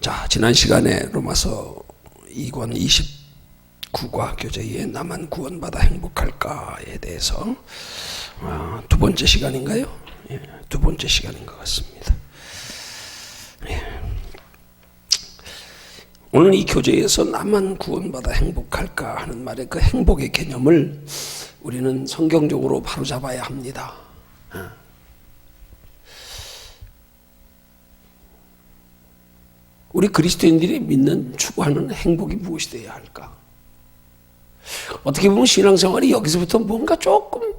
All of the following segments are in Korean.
자, 지난 시간에 로마서 2권 29과 교제에 나만 구원받아 행복할까에 대해서 두 번째 시간인가요? 두 번째 시간인 것 같습니다. 오늘 이 교제에서 나만 구원받아 행복할까 하는 말의 그 행복의 개념을 우리는 성경적으로 바로잡아야 합니다. 우리 그리스도인들이 믿는, 추구하는 행복이 무엇이 되어야 할까? 어떻게 보면 신앙생활이 여기서부터 뭔가 조금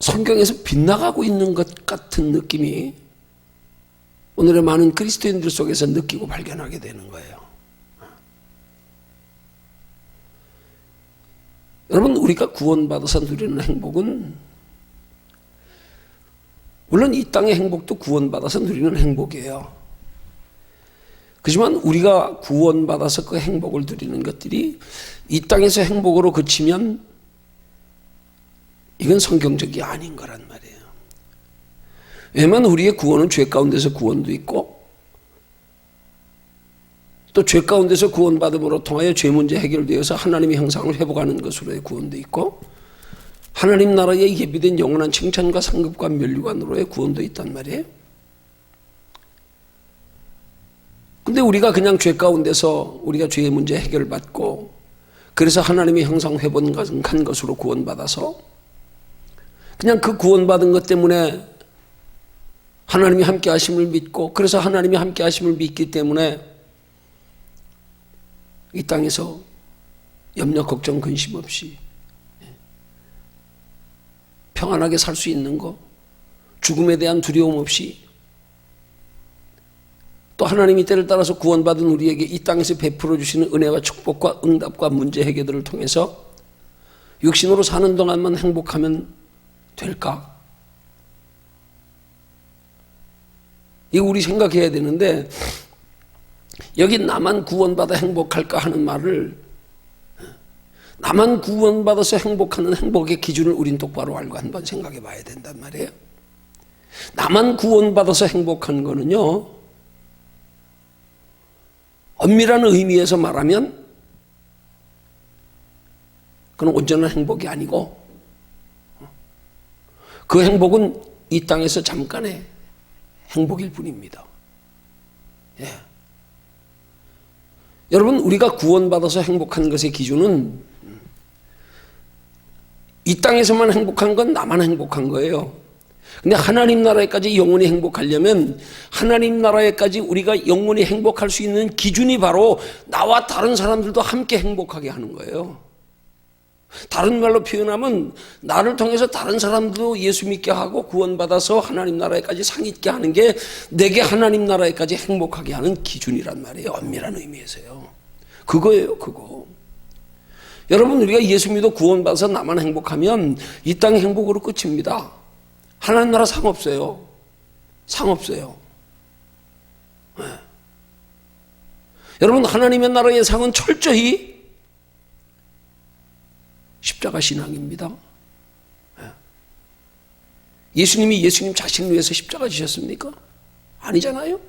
성경에서 빗나가고 있는 것 같은 느낌이 오늘의 많은 그리스도인들 속에서 느끼고 발견하게 되는 거예요. 여러분, 우리가 구원받아서 누리는 행복은 물론 이 땅의 행복도 구원받아서 누리는 행복이에요. 그렇지만 우리가 구원받아서 그 행복을 누리는 것들이 이 땅에서 행복으로 그치면 이건 성경적이 아닌 거란 말이에요. 왜냐하면 우리의 구원은 죄 가운데서 구원도 있고 또 죄 가운데서 구원받음으로 통하여 죄 문제 해결되어서 하나님의 형상을 회복하는 것으로의 구원도 있고 하나님 나라에 예비된 영원한 칭찬과 상급과 면류관으로의 구원도 있단 말이에요. 근데 우리가 그냥 죄 가운데서 우리가 죄의 문제 해결을 받고 그래서 하나님의 형상 회복한 것으로 구원받아서 그냥 그 구원받은 것 때문에 하나님이 함께 하심을 믿고 그래서 하나님이 함께 하심을 믿기 때문에 이 땅에서 염려 걱정 근심 없이 평안하게 살 수 있는 거, 죽음에 대한 두려움 없이 또 하나님이 때를 따라서 구원받은 우리에게 이 땅에서 베풀어 주시는 은혜와 축복과 응답과 문제 해결들을 통해서 육신으로 사는 동안만 행복하면 될까? 이거 우리 생각해야 되는데 여기 나만 구원받아 행복할까 하는 말을 나만 구원받아서 행복하는 행복의 기준을 우린 똑바로 알고 한번 생각해 봐야 된단 말이에요. 나만 구원받아서 행복한 거는요, 엄밀한 의미에서 말하면 그건 온전한 행복이 아니고 그 행복은 이 땅에서 잠깐의 행복일 뿐입니다. 예. 여러분, 우리가 구원받아서 행복한 것의 기준은 이 땅에서만 행복한 건 나만 행복한 거예요. 근데 하나님 나라에까지 영원히 행복하려면 하나님 나라에까지 우리가 영원히 행복할 수 있는 기준이 바로 나와 다른 사람들도 함께 행복하게 하는 거예요. 다른 말로 표현하면 나를 통해서 다른 사람들도 예수 믿게 하고 구원받아서 하나님 나라에까지 상있게 하는 게 내게 하나님 나라에까지 행복하게 하는 기준이란 말이에요. 엄밀한 의미에서요. 그거예요, 그거. 여러분, 우리가 예수 믿어 구원받아서 나만 행복하면 이 땅의 행복으로 끝입니다. 하나님 나라 상 없어요. 상 없어요. 네. 여러분, 하나님의 나라의 상은 철저히 십자가 신앙입니다. 네. 예수님이 예수님 자신을 위해서 십자가 지셨습니까? 아니잖아요.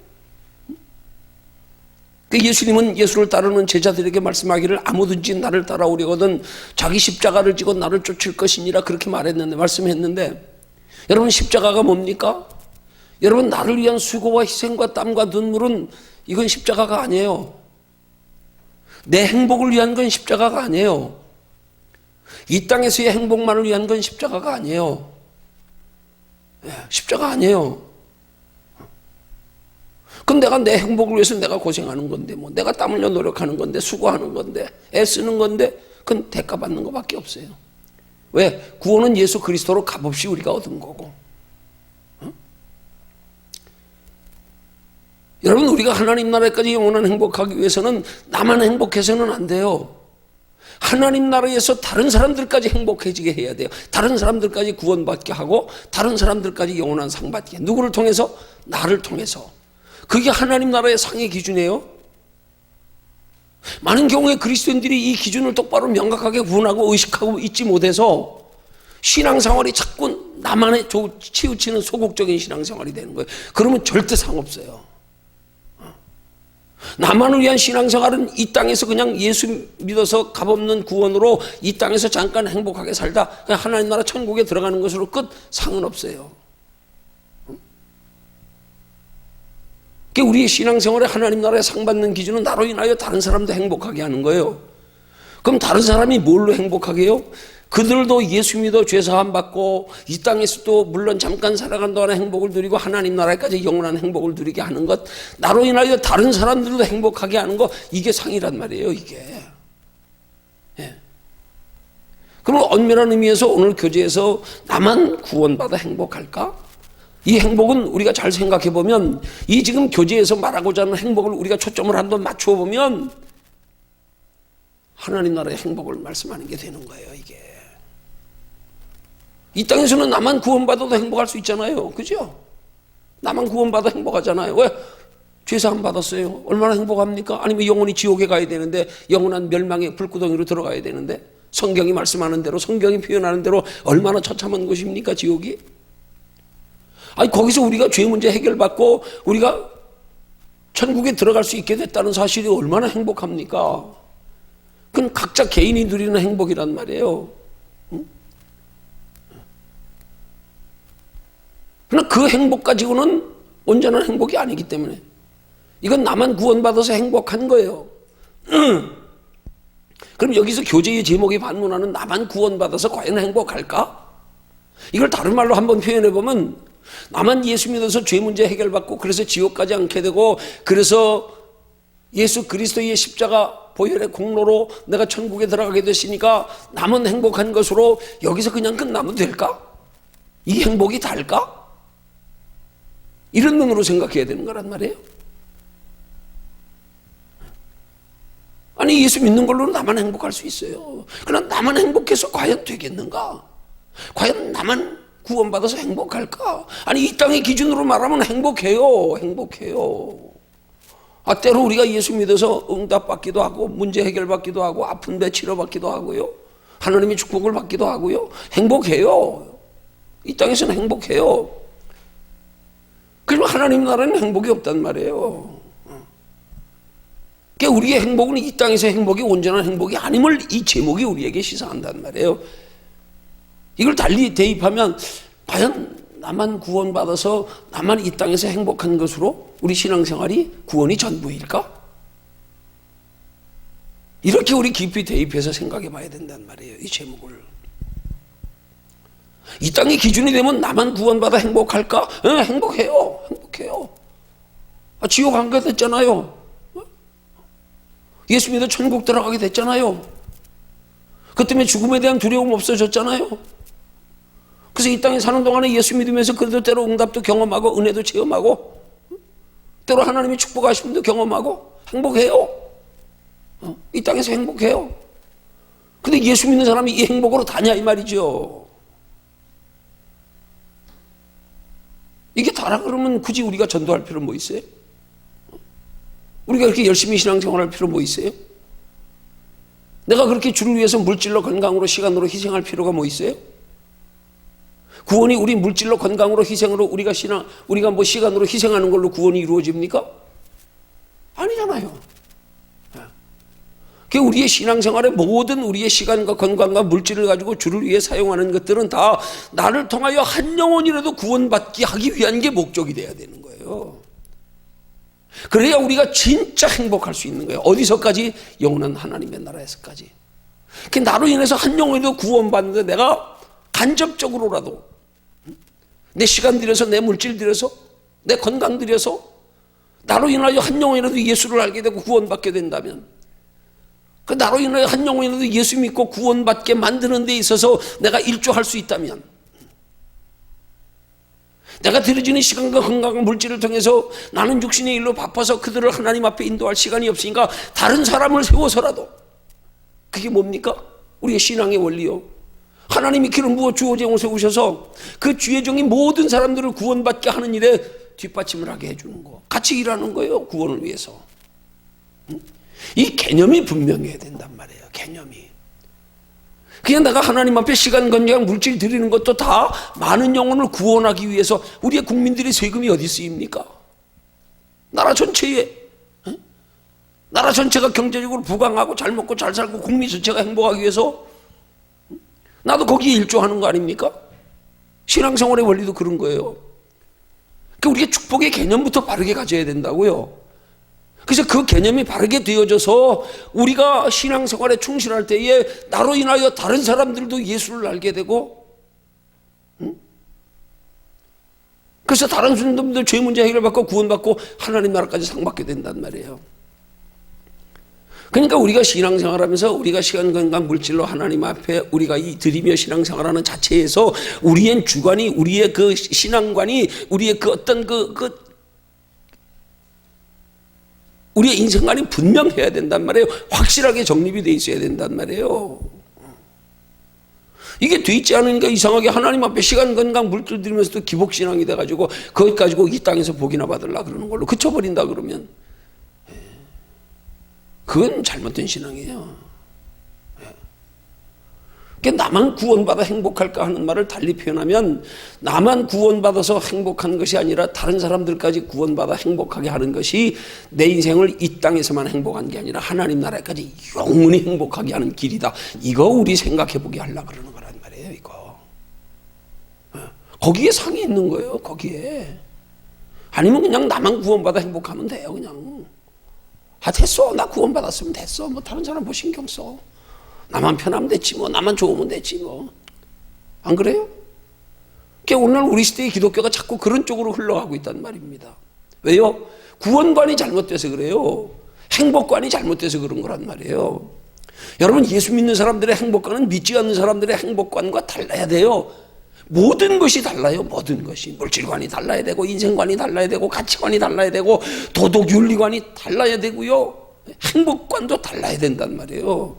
그 예수님은 예수를 따르는 제자들에게 말씀하기를 아무든지 나를 따라오려거든 자기 십자가를 지고 나를 쫓을 것이니라 그렇게 말했는데 여러분, 십자가가 뭡니까? 여러분, 나를 위한 수고와 희생과 땀과 눈물은 이건 십자가가 아니에요. 내 행복을 위한 건 십자가가 아니에요. 이 땅에서의 행복만을 위한 건 십자가가 아니에요. 십자가 아니에요. 그럼 내가 내 행복을 위해서 내가 고생하는 건데, 뭐 내가 땀 흘려 노력하는 건데, 수고하는 건데, 애쓰는 건데, 그건 대가 받는 것밖에 없어요. 왜? 구원은 예수 그리스도로 값없이 우리가 얻은 거고. 여러분, 우리가 하나님 나라에까지 영원한 행복하기 위해서는 나만 행복해서는 안 돼요. 하나님 나라에서 다른 사람들까지 행복해지게 해야 돼요. 다른 사람들까지 구원받게 하고 다른 사람들까지 영원한 상 받게. 누구를 통해서? 나를 통해서. 그게 하나님 나라의 상의 기준이에요. 많은 경우에 그리스도인들이 이 기준을 똑바로 명확하게 구분하고 의식하고 있지 못해서 신앙생활이 자꾸 나만의 치우치는 소극적인 신앙생활이 되는 거예요. 그러면 절대 상없어요. 나만을 위한 신앙생활은 이 땅에서 그냥 예수 믿어서 값없는 구원으로 이 땅에서 잠깐 행복하게 살다 그냥 하나님 나라 천국에 들어가는 것으로 끝, 상은 없어요. 우리의 신앙생활에 하나님 나라에 상 받는 기준은 나로 인하여 다른 사람도 행복하게 하는 거예요. 그럼 다른 사람이 뭘로 행복하게 해요? 그들도 예수 믿어 죄사함 받고 이 땅에서도 물론 잠깐 살아간 동안의 행복을 누리고 하나님 나라에까지 영원한 행복을 누리게 하는 것, 나로 인하여 다른 사람들도 행복하게 하는 것, 이게 상이란 말이에요. 이게. 예. 그럼 엄밀한 의미에서 오늘 교제에서 나만 구원받아 행복할까? 이 행복은 우리가 잘 생각해 보면 이 지금 교제에서 말하고자 하는 행복을 우리가 초점을 한번 맞추어 보면 하나님 나라의 행복을 말씀하는 게 되는 거예요. 이게 이 땅에서는 나만 구원받아도 행복할 수 있잖아요. 그죠? 나만 구원받아 행복하잖아요. 왜? 죄사함 받았어요. 얼마나 행복합니까? 아니면 영원히 지옥에 가야 되는데, 영원한 멸망의 불구덩이로 들어가야 되는데, 성경이 말씀하는 대로, 성경이 표현하는 대로 얼마나 처참한 곳입니까? 지옥이? 아니 거기서 우리가 죄 문제 해결받고 우리가 천국에 들어갈 수 있게 됐다는 사실이 얼마나 행복합니까? 그건 각자 개인이 누리는 행복이란 말이에요. 응? 그러나 그 행복 가지고는 온전한 행복이 아니기 때문에 이건 나만 구원받아서 행복한 거예요. 그럼 여기서 교제의 제목이 반문하는 나만 구원받아서 과연 행복할까? 이걸 다른 말로 한번 표현해 보면 나만 예수 믿어서 죄 문제 해결받고 그래서 지옥 가지 않게 되고 그래서 예수 그리스도의 십자가 보혈의 공로로 내가 천국에 들어가게 됐으니까 남은 행복한 것으로 여기서 그냥 끝나면 될까? 이 행복이 달까? 이런 눈으로 생각해야 되는 거란 말이에요. 아니 예수 믿는 걸로는 나만 행복할 수 있어요. 그러나 나만 행복해서 과연 되겠는가? 과연 나만 구원받아서 행복할까? 아니 이 땅의 기준으로 말하면 행복해요. 행복해요. 때로 우리가 예수 믿어서 응답받기도 하고 문제 해결받기도 하고 아픈데 치료받기도 하고요. 하나님의 축복을 받기도 하고요. 행복해요. 이 땅에서는 행복해요. 그러면 하나님 나라는 행복이 없단 말이에요. 그러니까 우리의 행복은 이 땅에서 행복이 온전한 행복이 아님을 이 제목이 우리에게 시사한단 말이에요. 이걸 달리 대입하면 과연 나만 구원받아서 나만 이 땅에서 행복한 것으로 우리 신앙생활이 구원이 전부일까? 이렇게 우리 깊이 대입해서 생각해 봐야 된단 말이에요. 이 제목을. 이 땅의 기준이 되면 나만 구원받아 행복할까? 행복해요. 행복해요. 지옥 안 가게 됐잖아요. 예수 믿어 천국 들어가게 됐잖아요. 그 때문에 죽음에 대한 두려움 없어졌잖아요. 그래서 이 땅에 사는 동안에 예수 믿으면서 그래도 때로 응답도 경험하고 은혜도 체험하고 때로 하나님의 축복하심도 경험하고 행복해요. 이 땅에서 행복해요. 근데 예수 믿는 사람이 이 행복으로 다냐 이 말이죠. 이게 다라 그러면 굳이 우리가 전도할 필요 뭐 있어요? 우리가 그렇게 열심히 신앙생활할 필요 뭐 있어요? 내가 그렇게 주를 위해서 물질로 건강으로 시간으로 희생할 필요가 뭐 있어요? 구원이 우리 물질로 건강으로 희생으로 우리가 뭐 시간으로 희생하는 걸로 구원이 이루어집니까? 아니잖아요. 그 우리의 신앙생활의 모든 우리의 시간과 건강과 물질을 가지고 주를 위해 사용하는 것들은 다 나를 통하여 한 영혼이라도 구원받게 하기 위한 게 목적이 돼야 되는 거예요. 그래야 우리가 진짜 행복할 수 있는 거예요. 어디서까지? 영원한 하나님의 나라에서까지. 그 나로 인해서 한 영혼이라도 구원받는데 내가 간접적으로라도 내 시간 들여서 내 물질 들여서 내 건강 들여서 나로 인하여 한 영혼이라도 예수를 알게 되고 구원받게 된다면 그 나로 인하여 한 영혼이라도 예수 믿고 구원받게 만드는 데 있어서 내가 일조할 수 있다면 내가 들여지는 시간과 건강과 물질을 통해서 나는 육신의 일로 바빠서 그들을 하나님 앞에 인도할 시간이 없으니까 다른 사람을 세워서라도 그게 뭡니까? 우리의 신앙의 원리요. 하나님이 기름 부어 주호종을 세우셔서 그 주의 종이 모든 사람들을 구원받게 하는 일에 뒷받침을 하게 해주는 거. 같이 일하는 거예요. 구원을 위해서. 이 개념이 분명해야 된단 말이에요. 개념이. 그냥 내가 하나님 앞에 시간, 건강, 물질 드리는 것도 다 많은 영혼을 구원하기 위해서. 우리의 국민들의 세금이 어디 쓰입니까? 나라 전체에, 나라 전체가 경제적으로 부강하고 잘 먹고 잘 살고 국민 전체가 행복하기 위해서 나도 거기에 일조하는 거 아닙니까? 신앙생활의 원리도 그런 거예요. 그러니까 우리가 축복의 개념부터 바르게 가져야 된다고요. 그래서 그 개념이 바르게 되어져서 우리가 신앙생활에 충실할 때에 나로 인하여 다른 사람들도 예수를 알게 되고, 그래서 다른 사람들 죄 문제 해결받고 구원받고 하나님 나라까지 상받게 된단 말이에요. 그러니까 우리가 신앙생활하면서 우리가 시간, 건강, 물질로 하나님 앞에 우리가 이 드리며 신앙생활하는 자체에서 우리의 주관이, 우리의 그 신앙관이, 우리의 그 어떤 우리의 인생관이 분명해야 된단 말이에요. 확실하게 정립이 돼 있어야 된단 말이에요. 이게 돼 있지 않으니까 이상하게 하나님 앞에 시간, 건강, 물질 드리면서도 기복신앙이 돼가지고 그것 가지고 이 땅에서 복이나 받으려고 그러는 걸로 그쳐버린다 그러면 그건 잘못된 신앙이에요. 그러니까 나만 구원받아 행복할까 하는 말을 달리 표현하면 나만 구원받아서 행복한 것이 아니라 다른 사람들까지 구원받아 행복하게 하는 것이 내 인생을 이 땅에서만 행복한 게 아니라 하나님 나라까지 영원히 행복하게 하는 길이다. 이거 우리 생각해보게 하려고 그러는 거란 말이에요. 이거 거기에 상이 있는 거예요. 거기에. 아니면 그냥 나만 구원받아 행복하면 돼요. 그냥 됐어, 나 구원받았으면 됐어, 뭐 다른 사람 뭐 신경 써, 나만 편하면 됐지 뭐, 나만 좋으면 됐지 뭐. 안 그래요? 그러니까 오늘 우리 시대의 기독교가 자꾸 그런 쪽으로 흘러가고 있단 말입니다. 왜요? 구원관이 잘못돼서 그래요. 행복관이 잘못돼서 그런 거란 말이에요. 여러분, 예수 믿는 사람들의 행복관은 믿지 않는 사람들의 행복관과 달라야 돼요. 모든 것이 달라요. 모든 것이. 물질관이 달라야 되고, 인생관이 달라야 되고, 가치관이 달라야 되고, 도덕윤리관이 달라야 되고요. 행복관도 달라야 된단 말이에요.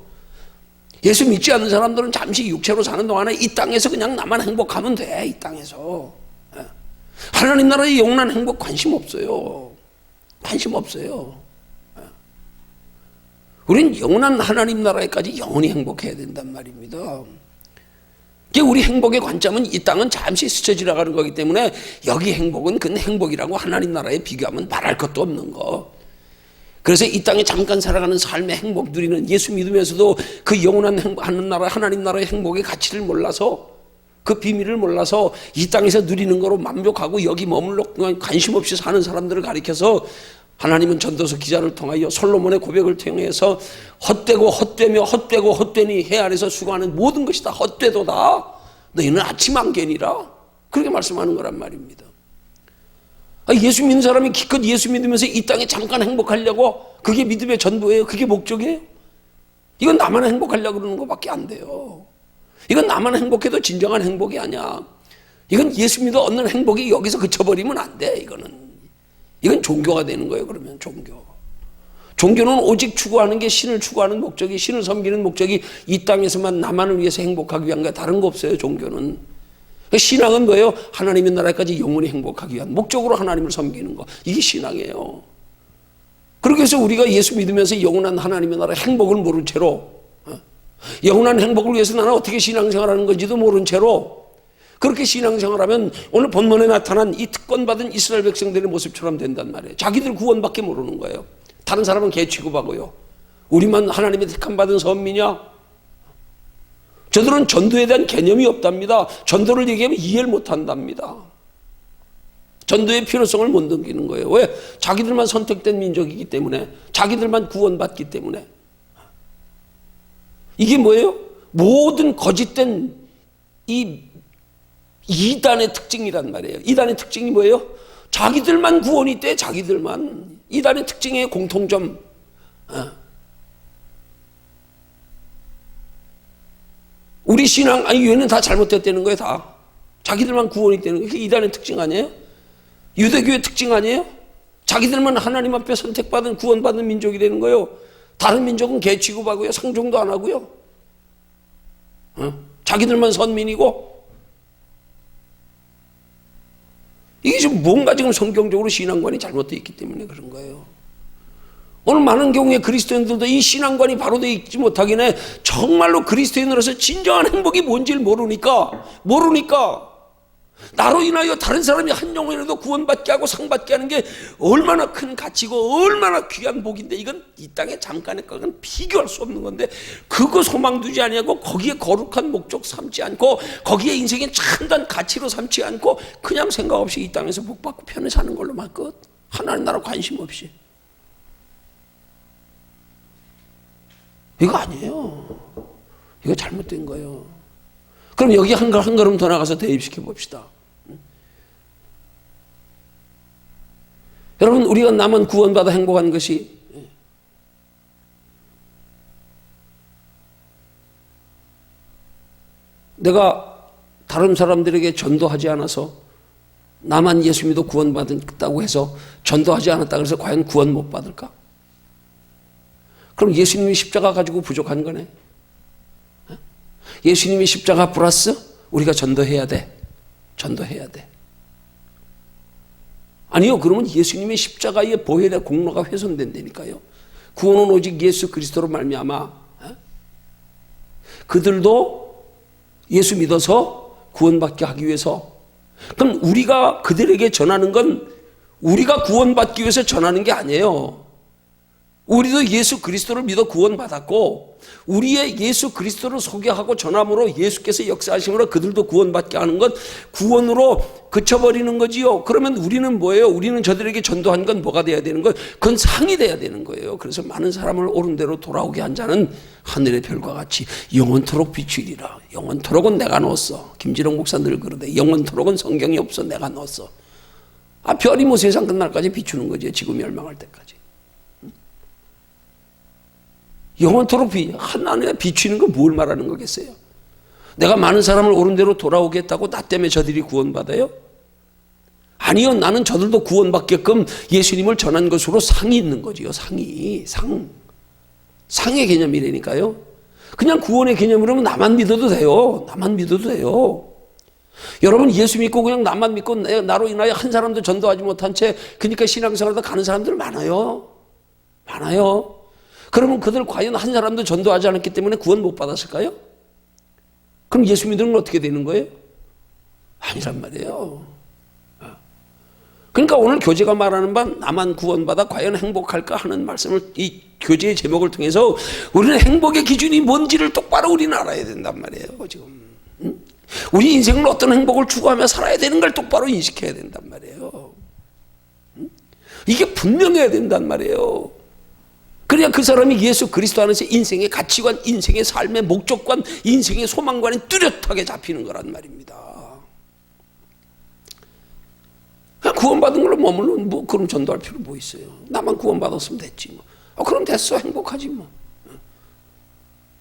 예수 믿지 않는 사람들은 잠시 육체로 사는 동안에 이 땅에서 그냥 나만 행복하면 돼. 이 땅에서. 하나님 나라의 영원한 행복 관심 없어요. 관심 없어요. 우린 영원한 하나님 나라에까지 영원히 행복해야 된단 말입니다. 우리 행복의 관점은 이 땅은 잠시 스쳐 지나가는 거기 때문에 여기 행복은 그 행복이라고 하나님 나라에 비교하면 말할 것도 없는 거. 그래서 이 땅에 잠깐 살아가는 삶의 행복 누리는, 예수 믿으면서도 그 영원한 하나님 나라의 행복의 가치를 몰라서, 그 비밀을 몰라서 이 땅에서 누리는 거로 만족하고 여기 머물러 관심 없이 사는 사람들을 가리켜서 하나님은 전도서 기자를 통하여 솔로몬의 고백을 통해서 헛되고 헛되며 헛되고 헛되니 해 아래서 수고하는 모든 것이 다 헛되도다. 너희는 아침 안개니라. 그렇게 말씀하는 거란 말입니다. 예수 믿는 사람이 기껏 예수 믿으면서 이 땅에 잠깐 행복하려고, 그게 믿음의 전부예요? 그게 목적이에요? 이건 나만 행복하려고 그러는 것밖에 안 돼요. 이건 나만 행복해도 진정한 행복이 아니야. 이건 예수 믿어 얻는 행복이 여기서 그쳐버리면 안 돼. 이건 종교가 되는 거예요. 그러면 종교는 오직 추구하는 게, 신을 추구하는 목적이, 신을 섬기는 목적이 이 땅에서만 나만을 위해서 행복하기 위한 거야. 다른 거 없어요. 종교는. 신앙은 뭐예요? 하나님의 나라까지 영원히 행복하기 위한 목적으로 하나님을 섬기는 거. 이게 신앙이에요. 그렇게 해서 우리가 예수 믿으면서 영원한 하나님의 나라 행복을 모른 채로, 영원한 행복을 위해서 나는 어떻게 신앙생활하는 건지도 모른 채로 그렇게 신앙생활하면 오늘 본문에 나타난 이 특권받은 이스라엘 백성들의 모습처럼 된단 말이에요. 자기들 구원밖에 모르는 거예요. 다른 사람은 개 취급하고요. 우리만 하나님의 택함받은 선민이야. 저들은 전도에 대한 개념이 없답니다. 전도를 얘기하면 이해를 못한답니다. 전도의 필요성을 못 느끼는 거예요. 왜? 자기들만 선택된 민족이기 때문에, 자기들만 구원받기 때문에. 이게 뭐예요? 모든 거짓된 이 이단의 특징이란 말이에요. 이단의 특징이 뭐예요? 자기들만 구원이 있대. 자기들만. 이단의 특징의 공통점. 우리 신앙, 얘는 다 잘못됐다는 거예요. 다. 자기들만 구원이 되는 거예요. 그게 이단의 특징 아니에요? 유대교의 특징 아니에요? 자기들만 하나님 앞에 선택받은 구원받은 민족이 되는 거예요. 다른 민족은 개 취급하고요. 상종도 안 하고요. 자기들만 선민이고. 이게 지금 뭔가 지금 성경적으로 신앙관이 잘못되어 있기 때문에 그런 거예요. 오늘 많은 경우에 그리스도인들도 이 신앙관이 바로 되어 있지 못하기에 정말로 그리스도인으로서 진정한 행복이 뭔지를 모르니까 나로 인하여 다른 사람이 한 영혼이라도 구원받게 하고 상받게 하는 게 얼마나 큰 가치고 얼마나 귀한 복인데, 이건 이 땅에 잠깐의 것은 비교할 수 없는 건데, 그거 소망 두지 아니하고 거기에 거룩한 목적 삼지 않고 거기에 인생의 참된 가치로 삼지 않고 그냥 생각 없이 이 땅에서 복받고 편히 사는 걸로만 끝. 하나님 나라 관심 없이. 이거 아니에요. 이거 잘못된 거예요. 그럼 여기 한 걸음 더 나가서 대입시켜 봅시다. 여러분, 우리가 나만 구원받아 행복한 것이 내가 다른 사람들에게 전도하지 않아서 나만 예수 믿어 구원받았다고 해서 전도하지 않았다고 해서 과연 구원 못 받을까? 그럼 예수님이 십자가 가지고 부족한 거네. 예수님이 십자가 플러스 우리가 전도해야 돼. 아니요, 그러면 예수님의 십자가의 보혈의 공로가 훼손된다니까요. 구원은 오직 예수 그리스도로 말미암아. 그들도 예수 믿어서 구원받게 하기 위해서. 그럼 우리가 그들에게 전하는 건 우리가 구원받기 위해서 전하는 게 아니에요. 우리도 예수 그리스도를 믿어 구원받았고 우리의 예수 그리스도를 소개하고 전함으로 예수께서 역사하심으로 그들도 구원받게 하는 건 구원으로 그쳐버리는 거지요. 그러면 우리는 뭐예요? 우리는 저들에게 전도한 건 뭐가 돼야 되는 거예요? 그건 상이 돼야 되는 거예요. 그래서 많은 사람을 옳은 대로 돌아오게 한 자는 하늘의 별과 같이 영원토록 비추리라. 영원토록은 내가 넣었어. 김지롱 목사 늘 그러대. 영원토록은 성경이 없어. 내가 넣었어. 별이 뭐 세상 끝날까지 비추는 거지. 지구 멸망할 때까지. 영원토록 하나님의 비추는 거 뭘 말하는 거겠어요? 내가 많은 사람을 옳은 대로 돌아오겠다고 나 때문에 저들이 구원받아요? 아니요, 나는 저들도 구원받게끔 예수님을 전한 것으로 상이 있는 거지요. 상의 개념이라니까요. 그냥 구원의 개념으로는 나만 믿어도 돼요. 여러분, 예수 믿고 그냥 나만 믿고 나로 인하여 한 사람도 전도하지 못한 채 그러니까 신앙생활도 가는 사람들 많아요. 그러면 그들 과연 한 사람도 전도하지 않았기 때문에 구원 못 받았을까요? 그럼 예수 믿는 건 어떻게 되는 거예요? 아니란 말이에요. 그러니까 오늘 교제가 말하는 바 나만 구원받아 과연 행복할까 하는 말씀을 이 교제의 제목을 통해서 우리는 행복의 기준이 뭔지를 똑바로 우리는 알아야 된단 말이에요. 지금 우리 인생을 어떤 행복을 추구하며 살아야 되는 걸 똑바로 인식해야 된단 말이에요. 이게 분명해야 된단 말이에요. 그래야 그 사람이 예수 그리스도 안에서 인생의 가치관, 인생의 삶의 목적관, 인생의 소망관이 뚜렷하게 잡히는 거란 말입니다. 구원받은 걸로 머물면 뭐 그럼 전도할 필요 뭐 있어요? 나만 구원받았으면 됐지 뭐. 그럼 됐어, 행복하지 뭐.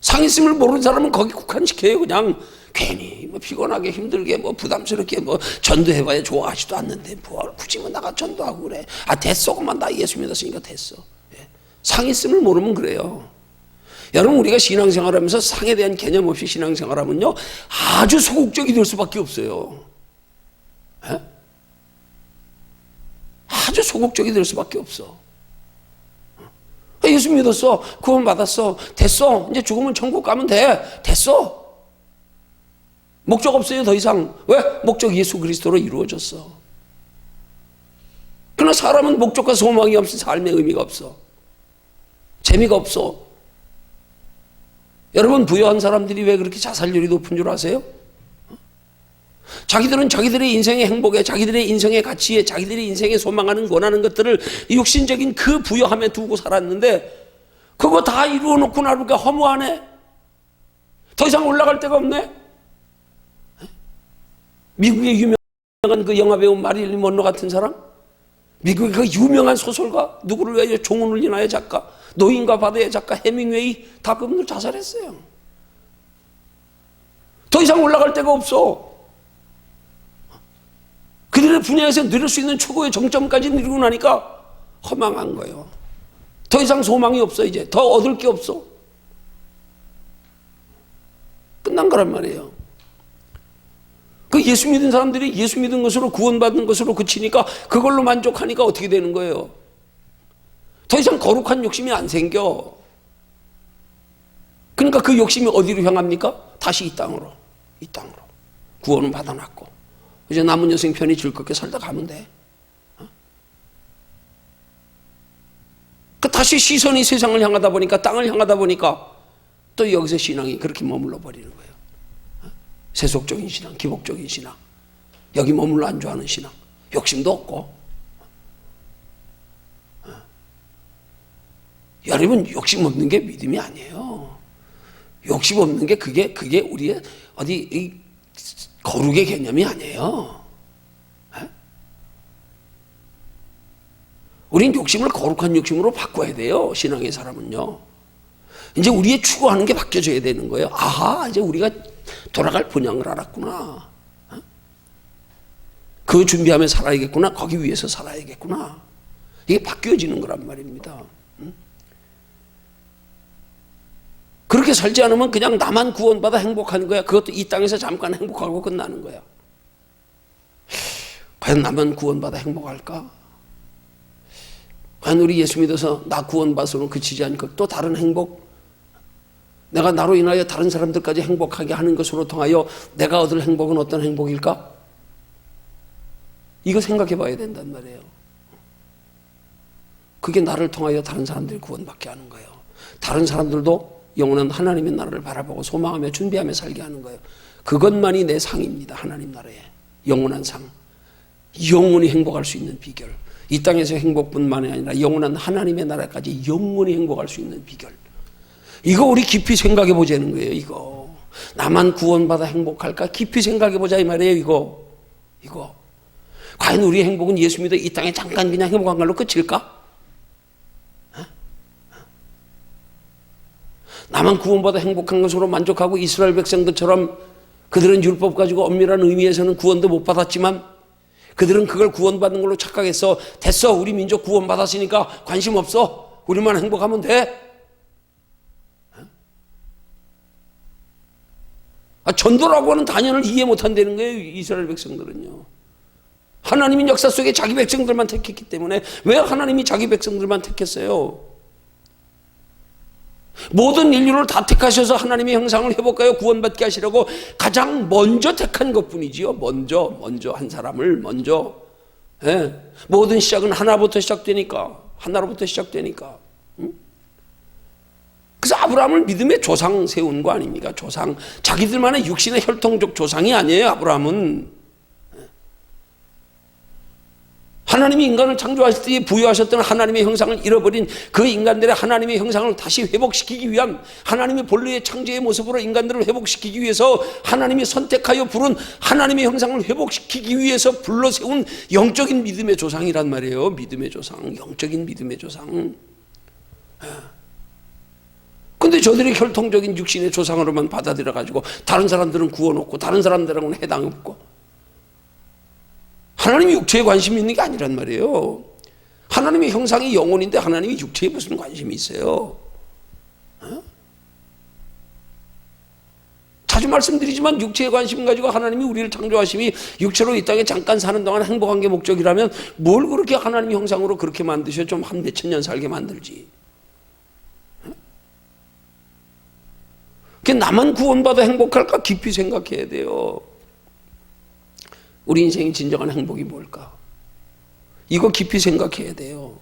상 있음을 모르는 사람은 거기 국한시켜요. 그냥 괜히 뭐 피곤하게 힘들게 뭐 부담스럽게 뭐 전도해봐야 좋아하지도 않는데 뭐 굳이 뭐 나가 전도하고 그래. 됐어, 그만 나 예수 믿었으니까 됐어. 상 있음을 모르면 그래요. 여러분, 우리가 신앙생활하면서 상에 대한 개념 없이 신앙생활하면요 아주 소극적이 될 수밖에 없어요. 아주 소극적이 될 수밖에 없어. 예수 믿었어, 구원 받았어, 됐어, 이제 죽으면 천국 가면 됐어. 목적 없어요 더 이상. 왜? 목적 예수 그리스도로 이루어졌어. 그러나 사람은 목적과 소망이 없이 삶의 의미가 없어. 재미가 없어. 여러분, 부유한 사람들이 왜 그렇게 자살률이 높은 줄 아세요? 자기들은 자기들의 인생의 행복에, 자기들의 인생의 가치에, 자기들의 인생에 소망하는 원하는 것들을 육신적인 그 부여함에 두고 살았는데 그거 다 이루어 놓고 나니까 허무하네. 더 이상 올라갈 데가 없네. 미국의 유명한 그 영화배우 마릴린 먼로 같은 사람, 미국의 그 유명한 소설가, 누구를 위하여 종을 울리나의 작가, 노인과 바다의 작가 해밍웨이, 다 그분들 자살했어요. 더 이상 올라갈 데가 없어. 그들의 분야에서 누릴 수 있는 최고의 정점까지 누리고 나니까 허망한 거예요. 더 이상 소망이 없어. 이제 더 얻을 게 없어. 끝난 거란 말이에요. 그 예수 믿은 사람들이 예수 믿은 것으로 구원받은 것으로 그치니까 그걸로 만족하니까 어떻게 되는 거예요? 더 이상 거룩한 욕심이 안 생겨. 그러니까 그 욕심이 어디로 향합니까? 다시 이 땅으로. 이 땅으로. 구원은 받아놨고 이제 남은 여생 편히 즐겁게 살다 가면 돼. 그 다시 시선이 세상을 향하다 보니까, 땅을 향하다 보니까 또 여기서 신앙이 그렇게 머물러 버리는 거예요. 세속적인 신앙, 기복적인 신앙, 여기 머물러 안주하는 신앙, 욕심도 없고. 여러분, 욕심 없는 게 믿음이 아니에요. 욕심 없는 게 그게 우리의 어디 거룩의 개념이 아니에요. 우린 욕심을 거룩한 욕심으로 바꿔야 돼요. 신앙의 사람은요. 이제 우리의 추구하는 게 바뀌어져야 되는 거예요. 아하, 이제 우리가 돌아갈 본향을 알았구나. 그 준비하며 살아야겠구나. 거기 위해서 살아야겠구나. 이게 바뀌어지는 거란 말입니다. 그렇게 살지 않으면 그냥 나만 구원받아 행복한 거야. 그것도 이 땅에서 잠깐 행복하고 끝나는 거야. 과연 나만 구원받아 행복할까? 과연 우리 예수 믿어서 나 구원받아서는 그치지 않고 또 다른 행복, 내가 나로 인하여 다른 사람들까지 행복하게 하는 것으로 통하여 내가 얻을 행복은 어떤 행복일까? 이거 생각해 봐야 된단 말이에요. 그게 나를 통하여 다른 사람들이 구원받게 하는 거예요. 다른 사람들도 영원한 하나님의 나라를 바라보고 소망하며 준비하며 살게 하는 거예요. 그것만이 내 상입니다. 하나님 나라의 영원한 상, 영원히 행복할 수 있는 비결, 이 땅에서 행복뿐만이 아니라 영원한 하나님의 나라까지 영원히 행복할 수 있는 비결, 이거 우리 깊이 생각해 보자는 거예요. 이거 나만 구원받아 행복할까? 깊이 생각해 보자 이 말이에요. 이거 과연 우리의 행복은 예수 믿어 이 땅에 잠깐 그냥 행복한 걸로 끝일까? 나만 구원받아 행복한 것으로 만족하고 이스라엘 백성들처럼 그들은 율법 가지고 엄밀한 의미에서는 구원도 못 받았지만 그들은 그걸 구원받는 걸로 착각해서 됐어, 우리 민족 구원받았으니까 관심 없어, 우리만 행복하면 돼. 전도라고 하는 단연을 이해 못한다는 거예요. 이스라엘 백성들은요. 하나님은 역사 속에 자기 백성들만 택했기 때문에 왜 하나님이 자기 백성들만 택했어요? 모든 인류를 다 택하셔서 하나님의 형상을 회복하여 구원받게 하시려고 가장 먼저 택한 것뿐이지요. 먼저 한 사람을 먼저. 모든 시작은 하나로부터 시작되니까. 그래서 아브라함을 믿음의 조상 세운 거 아닙니까? 조상. 자기들만의 육신의 혈통적 조상이 아니에요. 아브라함은. 하나님이 인간을 창조하실 때 부여하셨던 하나님의 형상을 잃어버린 그 인간들의 하나님의 형상을 다시 회복시키기 위한, 하나님의 본래의 창조의 모습으로 인간들을 회복시키기 위해서 하나님이 선택하여 부른 하나님의 형상을 회복시키기 위해서 불러세운 영적인 믿음의 조상이란 말이에요. 믿음의 조상, 영적인 믿음의 조상. 근데 저들이 혈통적인 육신의 조상으로만 받아들여가지고 다른 사람들은 구원 없고 다른 사람들하고는 해당 없고, 하나님이 육체에 관심이 있는 게 아니란 말이에요. 하나님의 형상이 영혼인데 하나님이 육체에 무슨 관심이 있어요? 자주 말씀드리지만 육체에 관심 가지고 하나님이 우리를 창조하심이 육체로 이 땅에 잠깐 사는 동안 행복한 게 목적이라면 뭘 그렇게 하나님의 형상으로 그렇게 만드셔 좀 한 몇천 년 살게 만들지. 나만 구원받아 행복할까? 깊이 생각해야 돼요. 우리 인생의 진정한 행복이 뭘까? 이거 깊이 생각해야 돼요.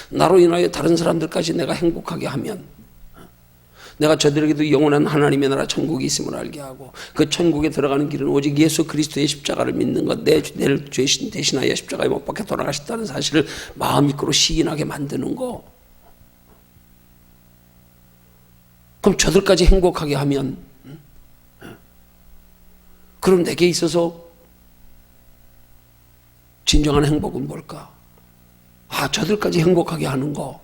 나로 인하여 다른 사람들까지 내가 행복하게 하면, 내가 저들에게도 영원한 하나님의 나라 천국이 있음을 알게 하고, 그 천국에 들어가는 길은 오직 예수 그리스도의 십자가를 믿는 것, 내를 죄 대신하여 십자가에 못 박혀 돌아가셨다는 사실을 마음 믿고 시인하게 만드는 거. 그럼 저들까지 행복하게 하면, 그럼 내게 있어서 진정한 행복은 뭘까? 저들까지 행복하게 하는 거.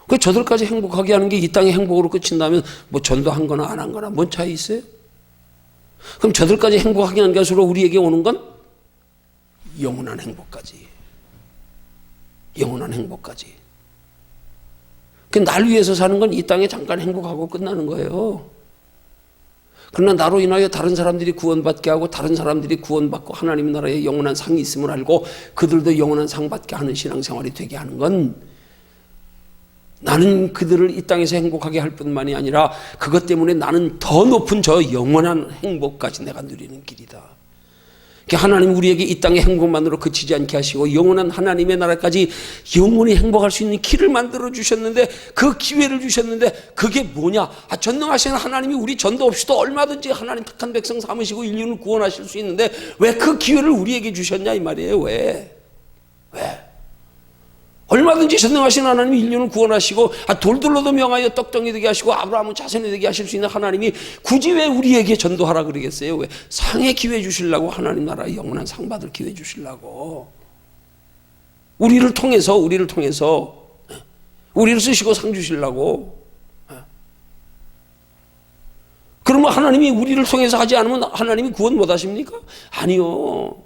그 저들까지 행복하게 하는 게 이 땅의 행복으로 끝인다면 뭐 전도한 거나 안 한 거나 뭔 차이 있어요? 그럼 저들까지 행복하게 하는 것으로 우리에게 오는 건 영원한 행복까지. 영원한 행복까지. 날 위해서 사는 건 이 땅에 잠깐 행복하고 끝나는 거예요. 그러나 나로 인하여 다른 사람들이 구원받게 하고 다른 사람들이 구원받고 하나님 나라에 영원한 상이 있음을 알고 그들도 영원한 상 받게 하는 신앙생활이 되게 하는 건 나는 그들을 이 땅에서 행복하게 할 뿐만이 아니라 그것 때문에 나는 더 높은 저 영원한 행복까지 내가 누리는 길이다. 하나님 우리에게 이 땅의 행복만으로 그치지 않게 하시고 영원한 하나님의 나라까지 영원히 행복할 수 있는 길을 만들어 주셨는데, 그 기회를 주셨는데 그게 뭐냐? 전능하신 하나님이 우리 전도 없이도 얼마든지 하나님 택한 백성 삼으시고 인류를 구원하실 수 있는데 왜 그 기회를 우리에게 주셨냐 이 말이에요. 왜? 얼마든지 전능하신 하나님이 인류를 구원하시고 돌들로도 명하여 떡덩이 되게 하시고 아브라함은 자손이 되게 하실 수 있는 하나님이 굳이 왜 우리에게 전도하라 그러겠어요? 왜? 상의 기회 주시려고, 하나님 나라의 영원한 상 받을 기회 주시려고. 우리를 통해서 우리를 쓰시고 상 주시려고. 그러면 하나님이 우리를 통해서 하지 않으면 하나님이 구원 못 하십니까? 아니요.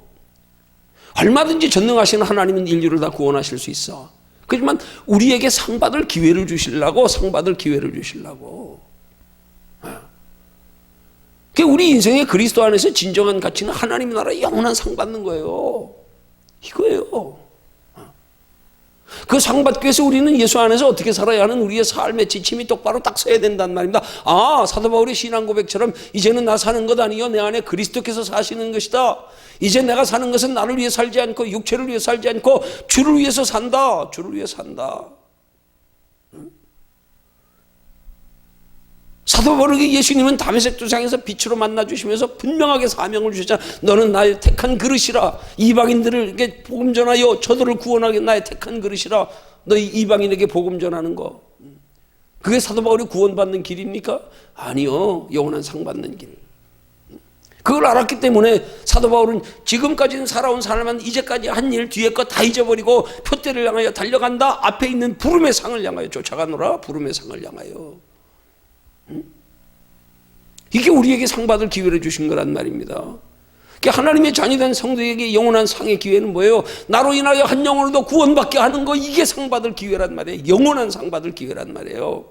얼마든지 전능하신 하나님은 인류를 다 구원하실 수 있어. 그렇지만 우리에게 상 받을 기회를 주시려고. 우리 인생의 그리스도 안에서 진정한 가치는 하나님 나라의 영원한 상 받는 거예요. 이거예요. 그 상 받기 위해서 우리는 예수 안에서 어떻게 살아야 하는 우리의 삶의 지침이 똑바로 딱 서야 된단 말입니다. 사도 바울의 신앙 고백처럼 이제는 나 사는 것 아니요 내 안에 그리스도께서 사시는 것이다. 이제 내가 사는 것은 나를 위해 살지 않고 육체를 위해 살지 않고 주를 위해서 산다. 사도 바울에게 예수님은 다메섹 도상에서 빛으로 만나주시면서 분명하게 사명을 주셨잖아. 너는 나의 택한 그릇이라. 이방인들에게 복음 전하여 저들을 구원하게 나의 택한 그릇이라. 너희 이방인에게 복음 전하는 거. 그게 사도 바울이 구원받는 길입니까? 아니요. 영원한 상 받는 길. 그걸 알았기 때문에 사도 바울은 지금까지는 살아온 사람은 이제까지 한 일 뒤에 거 다 잊어버리고 표대를 향하여 달려간다. 앞에 있는 부름의 상을 향하여 쫓아가노라. 부름의 상을 향하여. 이게 우리에게 상 받을 기회를 주신 거란 말입니다. 하나님의 자녀된 성도에게 영원한 상의 기회는 뭐예요? 나로 인하여 한 영혼을 구원받게 하는 거, 이게 상 받을 기회란 말이에요. 영원한 상 받을 기회란 말이에요.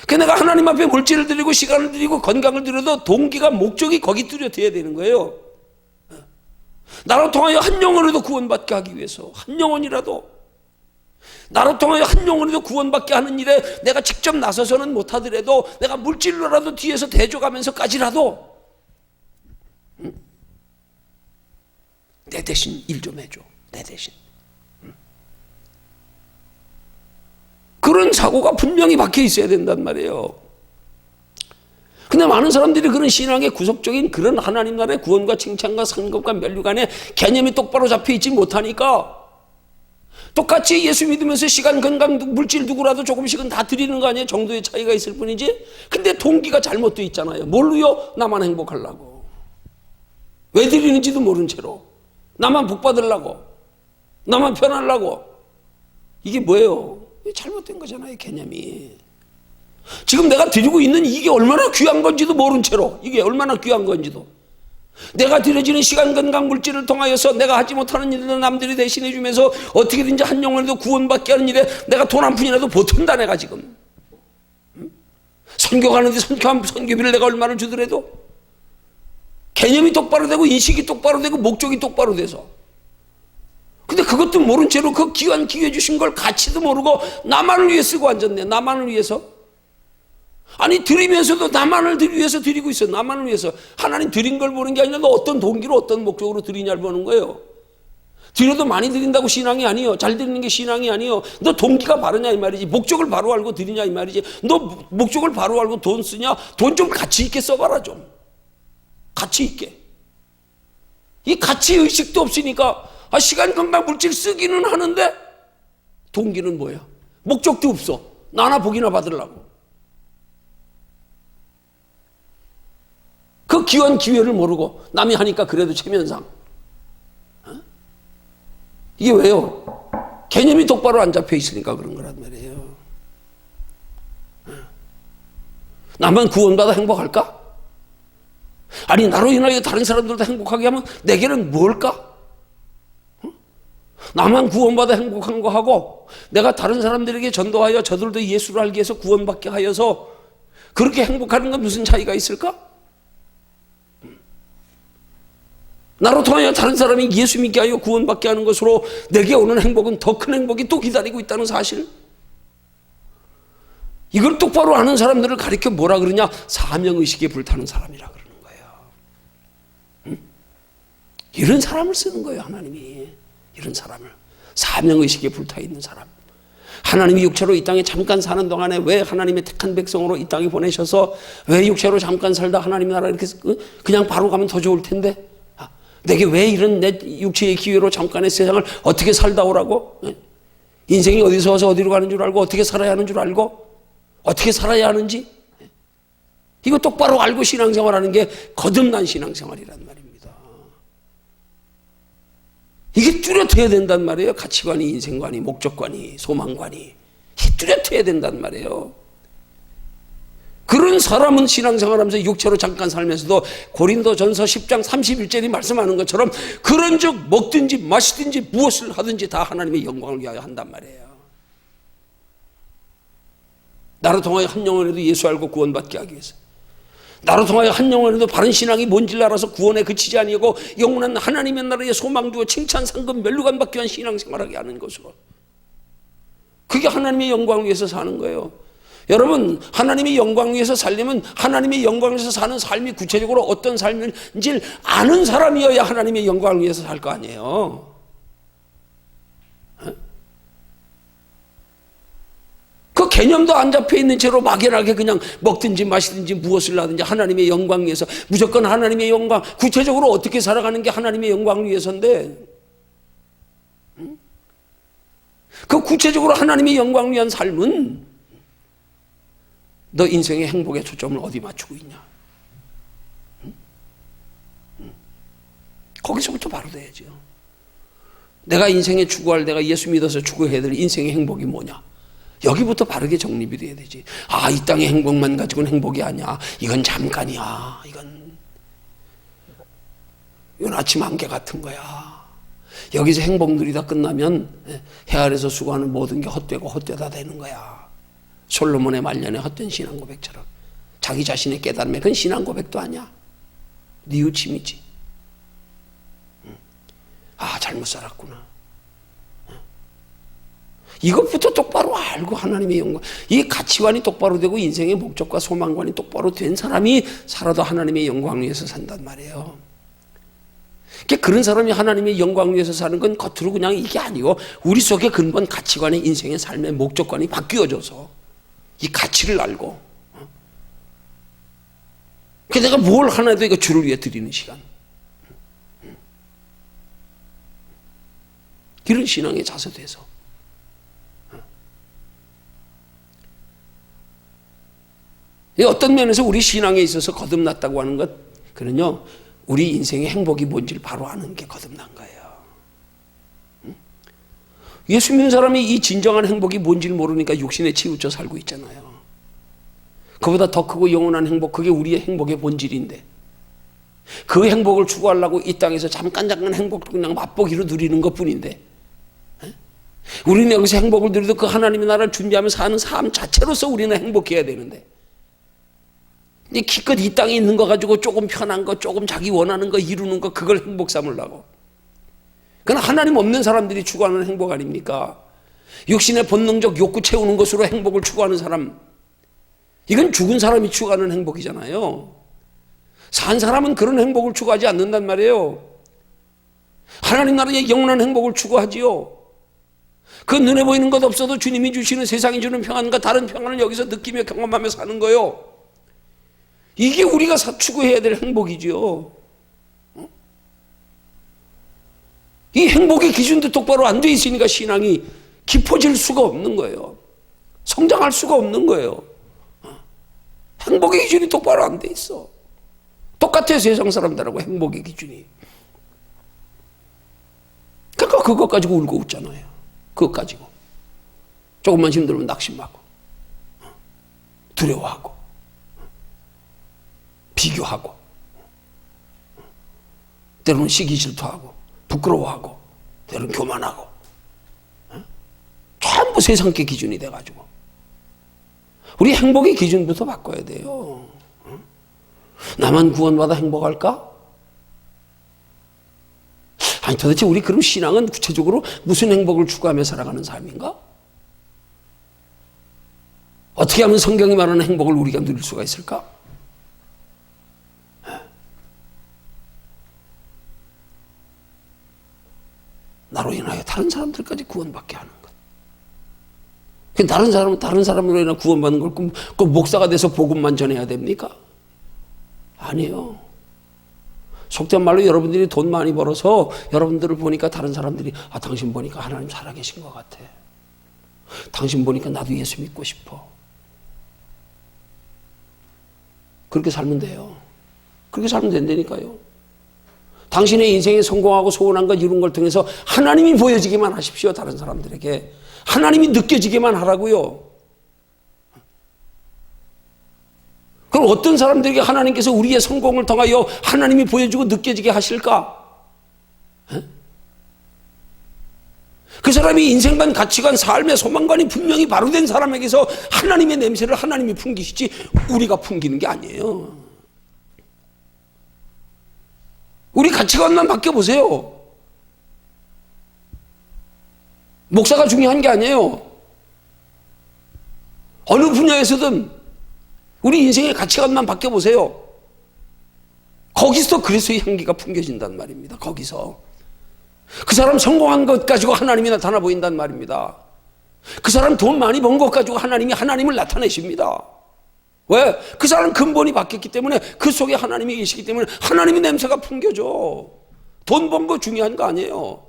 내가 하나님 앞에 물질을 드리고 시간을 드리고 건강을 드려도 동기가, 목적이 거기 뚜렷해야 되는 거예요. 나로 통하여 한 영혼을 구원받게 하기 위해서, 한 영혼이라도 나로 통하여 한 영혼이라도 구원받게 하는 일에 내가 직접 나서서는 못하더라도 내가 물질로라도 뒤에서 대줘가면서까지라도 내 대신 일 좀 해줘. 내 대신. 그런 사고가 분명히 박혀 있어야 된단 말이에요. 근데 많은 사람들이 그런 신앙의 구속적인 그런 하나님 나라의 구원과 칭찬과 상급과 면류관의 개념이 똑바로 잡혀 있지 못하니까 똑같이 예수 믿으면서 시간, 건강, 물질 누구라도 조금씩은 다 드리는 거 아니에요? 정도의 차이가 있을 뿐이지. 근데 동기가 잘못되어 있잖아요. 뭘로요? 나만 행복하려고. 왜 드리는지도 모른 채로. 나만 복 받으려고. 나만 편하려고. 이게 뭐예요? 잘못된 거잖아요, 개념이. 지금 내가 드리고 있는 이게 얼마나 귀한 건지도 모른 채로, 이게 얼마나 귀한 건지도, 내가 드려지는 시간, 건강, 물질을 통하여서 내가 하지 못하는 일을 남들이 대신해 주면서 어떻게든지 한 영혼이라도 구원받게 하는 일에 내가 돈 한 푼이라도 보탠다. 내가 지금 선교 가는데 선교비를 내가 얼마를 주더라도 개념이 똑바로 되고 인식이 똑바로 되고 목적이 똑바로 돼서, 근데 그것도 모른 채로 그 귀한 기회 주신 걸 가치도 모르고 나만을 위해 쓰고 앉았네. 나만을 위해서. 아니, 드리면서도 나만을 위해서 드리고 있어. 나만을 위해서. 하나님 드린 걸 보는 게 아니라 너 어떤 동기로 어떤 목적으로 드리냐를 보는 거예요. 드려도 많이 드린다고 신앙이 아니에요. 잘 드리는 게 신앙이 아니에요. 너 동기가 바르냐 이 말이지. 목적을 바로 알고 드리냐 이 말이지. 너 목적을 바로 알고 돈 쓰냐? 돈 좀 가치 있게 써봐라 좀. 가치 있게. 이 가치 의식도 없으니까 시간, 건강, 물질 쓰기는 하는데 동기는 뭐야? 목적도 없어. 나나 복이나 받으려고. 그 귀한 기회를 모르고 남이 하니까 그래도 체면상. 이게 왜요? 개념이 똑바로 안 잡혀 있으니까 그런 거란 말이에요. 나만 구원받아 행복할까? 아니, 나로 인하여 다른 사람들도 행복하게 하면 내게는 뭘까? 나만 구원받아 행복한 거 하고 내가 다른 사람들에게 전도하여 저들도 예수를 알게 해서 구원받게 하여서 그렇게 행복하는 건 무슨 차이가 있을까? 나로 통하여 다른 사람이 예수 믿게 하여 구원받게 하는 것으로 내게 오는 행복은 더 큰 행복이 또 기다리고 있다는 사실. 이걸 똑바로 아는 사람들을 가리켜 뭐라 그러냐? 사명의식에 불타는 사람이라 그러는 거예요. 응? 이런 사람을 쓰는 거예요, 하나님이. 이런 사람을. 사명의식에 불타 있는 사람. 하나님이 육체로 이 땅에 잠깐 사는 동안에 왜 하나님의 택한 백성으로 이 땅에 보내셔서 왜 육체로 잠깐 살다 하나님 나라 이렇게 그냥 바로 가면 더 좋을 텐데, 내게 왜 이런 내 육체의 기회로 잠깐의 세상을 어떻게 살다 오라고? 인생이 어디서 와서 어디로 가는 줄 알고 어떻게 살아야 하는 줄 알고 어떻게 살아야 하는지 이거 똑바로 알고 신앙생활하는 게 거듭난 신앙생활이란 말입니다. 이게 뚜렷해야 된단 말이에요. 가치관이, 인생관이, 목적관이, 소망관이 이게 뚜렷해야 된단 말이에요. 그런 사람은 신앙생활하면서 육체로 잠깐 살면서도 고린도전서 10장 31절이 말씀하는 것처럼 그런즉 먹든지 마시든지 무엇을 하든지 다 하나님의 영광을 위하여 한단 말이에요. 나로 통하여 한 영혼에도 예수 알고 구원받게 하기 위해서, 나로 통하여 한 영혼에도 바른 신앙이 뭔지를 알아서 구원에 그치지 아니하고 영원한 하나님의 나라에 소망 두어 칭찬, 상급, 멸류관 받기 위한 신앙생활하게 하는 것으로, 그게 하나님의 영광을 위해서 사는 거예요. 여러분, 하나님의 영광 위해서 살려면 하나님의 영광 위해서 사는 삶이 구체적으로 어떤 삶인지를 아는 사람이어야 하나님의 영광을 위해서 살 거 아니에요. 그 개념도 안 잡혀 있는 채로 막연하게 그냥 먹든지 마시든지 무엇을 하든지 하나님의 영광 위해서, 무조건 하나님의 영광, 구체적으로 어떻게 살아가는 게 하나님의 영광을 위해서인데, 그 구체적으로 하나님의 영광을 위한 삶은 너 인생의 행복에 초점을 어디 맞추고 있냐? 거기서부터 바로 돼야죠. 내가 인생에 추구할, 내가 예수 믿어서 추구해야 될 인생의 행복이 뭐냐? 여기부터 바르게 정립이 돼야 되지. 아, 이 땅의 행복만 가지고는 행복이 아니야. 이건 잠깐이야. 이건 아침 안개 같은 거야. 여기서 행복 누리다 끝나면 해 아래서 수고하는 모든 게 헛되고 헛되다 되는 거야. 솔로몬의 말년에 헛된 신앙 고백처럼 자기 자신의 깨달음에 그건 신앙 고백도 아니야. 뉘우침이지. 아, 잘못 살았구나. 이것부터 똑바로 알고 하나님의 영광, 이 가치관이 똑바로 되고 인생의 목적과 소망관이 똑바로 된 사람이 살아도 하나님의 영광을 위해서 산단 말이에요. 그런 사람이 하나님의 영광을 위해서 사는 건 겉으로 그냥 이게 아니고 우리 속에 근본 가치관의 인생의 삶의 목적관이 바뀌어져서 이 가치를 알고, 내가 뭘 하나 해도 이거 주를 위해 드리는 시간, 이런 신앙에 자세돼서 어떤 면에서 우리 신앙에 있어서 거듭났다고 하는 것, 그는요, 우리 인생의 행복이 뭔지를 바로 아는 게 거듭난 거예요. 예수 믿는 사람이 이 진정한 행복이 뭔지를 모르니까 육신에 치우쳐 살고 있잖아요. 그보다 더 크고 영원한 행복, 그게 우리의 행복의 본질인데, 그 행복을 추구하려고 이 땅에서 잠깐 행복을 그냥 맛보기로 누리는 것 뿐인데, 우리는 여기서 행복을 누리도 그 하나님의 나라를 준비하며 사는 삶 자체로서 우리는 행복해야 되는데, 기껏 이 땅에 있는 거 가지고 조금 편한 거, 조금 자기 원하는 거 이루는 거, 그걸 행복 삼으려고. 그건 하나님 없는 사람들이 추구하는 행복 아닙니까? 육신의 본능적 욕구 채우는 것으로 행복을 추구하는 사람, 이건 죽은 사람이 추구하는 행복이잖아요. 산 사람은 그런 행복을 추구하지 않는단 말이에요. 하나님 나라의 영원한 행복을 추구하지요. 그 눈에 보이는 것 없어도 주님이 주시는, 세상이 주는 평안과 다른 평안을 여기서 느끼며 경험하며 사는 거예요. 이게 우리가 추구해야 될 행복이죠. 이 행복의 기준도 똑바로 안 돼 있으니까 신앙이 깊어질 수가 없는 거예요. 성장할 수가 없는 거예요. 행복의 기준이 똑바로 안 돼 있어. 똑같아요, 세상 사람들하고 행복의 기준이. 그러니까 그것 가지고 울고 웃잖아요. 그것 가지고 조금만 힘들면 낙심하고, 두려워하고, 비교하고, 때로는 시기 질투하고, 부끄러워하고, 때로는 교만하고, 전부 세상의 기준이 돼가지고 우리 행복의 기준부터 바꿔야 돼요. 나만 구원받아 행복할까? 아니 도대체 우리 그럼 신앙은 구체적으로 무슨 행복을 추구하며 살아가는 삶인가? 어떻게 하면 성경이 말하는 행복을 우리가 누릴 수가 있을까? 나로 인하여 다른 사람들까지 구원받게 하는 것. 다른 사람으로 인해 구원받는 걸 꼭 목사가 돼서 복음만 전해야 됩니까? 아니에요. 속된 말로 여러분들이 돈 많이 벌어서 여러분들을 보니까 다른 사람들이 당신 보니까 하나님 살아계신 것 같아. 당신 보니까 나도 예수 믿고 싶어. 그렇게 살면 돼요. 그렇게 살면 된다니까요. 당신의 인생에 성공하고 소원한 것 이룬 걸 통해서 하나님이 보여지기만 하십시오. 다른 사람들에게. 하나님이 느껴지게만 하라고요. 그럼 어떤 사람들에게 하나님께서 우리의 성공을 통하여 하나님이 보여주고 느껴지게 하실까? 그 사람이 인생관, 가치관, 삶의 소망관이 분명히 바로 된 사람에게서 하나님의 냄새를 하나님이 풍기시지 우리가 풍기는 게 아니에요. 우리 가치관만 바뀌어보세요. 목사가 중요한 게 아니에요. 어느 분야에서든 우리 인생의 가치관만 바뀌어보세요. 거기서 그리스도의 향기가 풍겨진단 말입니다. 거기서. 그 사람 성공한 것 가지고 하나님이 나타나 보인단 말입니다. 그 사람 돈 많이 번 것 가지고 하나님을 나타내십니다. 왜? 그 사람 근본이 바뀌었기 때문에 그 속에 하나님이 계시기 때문에 하나님의 냄새가 풍겨져. 돈 번 거 중요한 거 아니에요.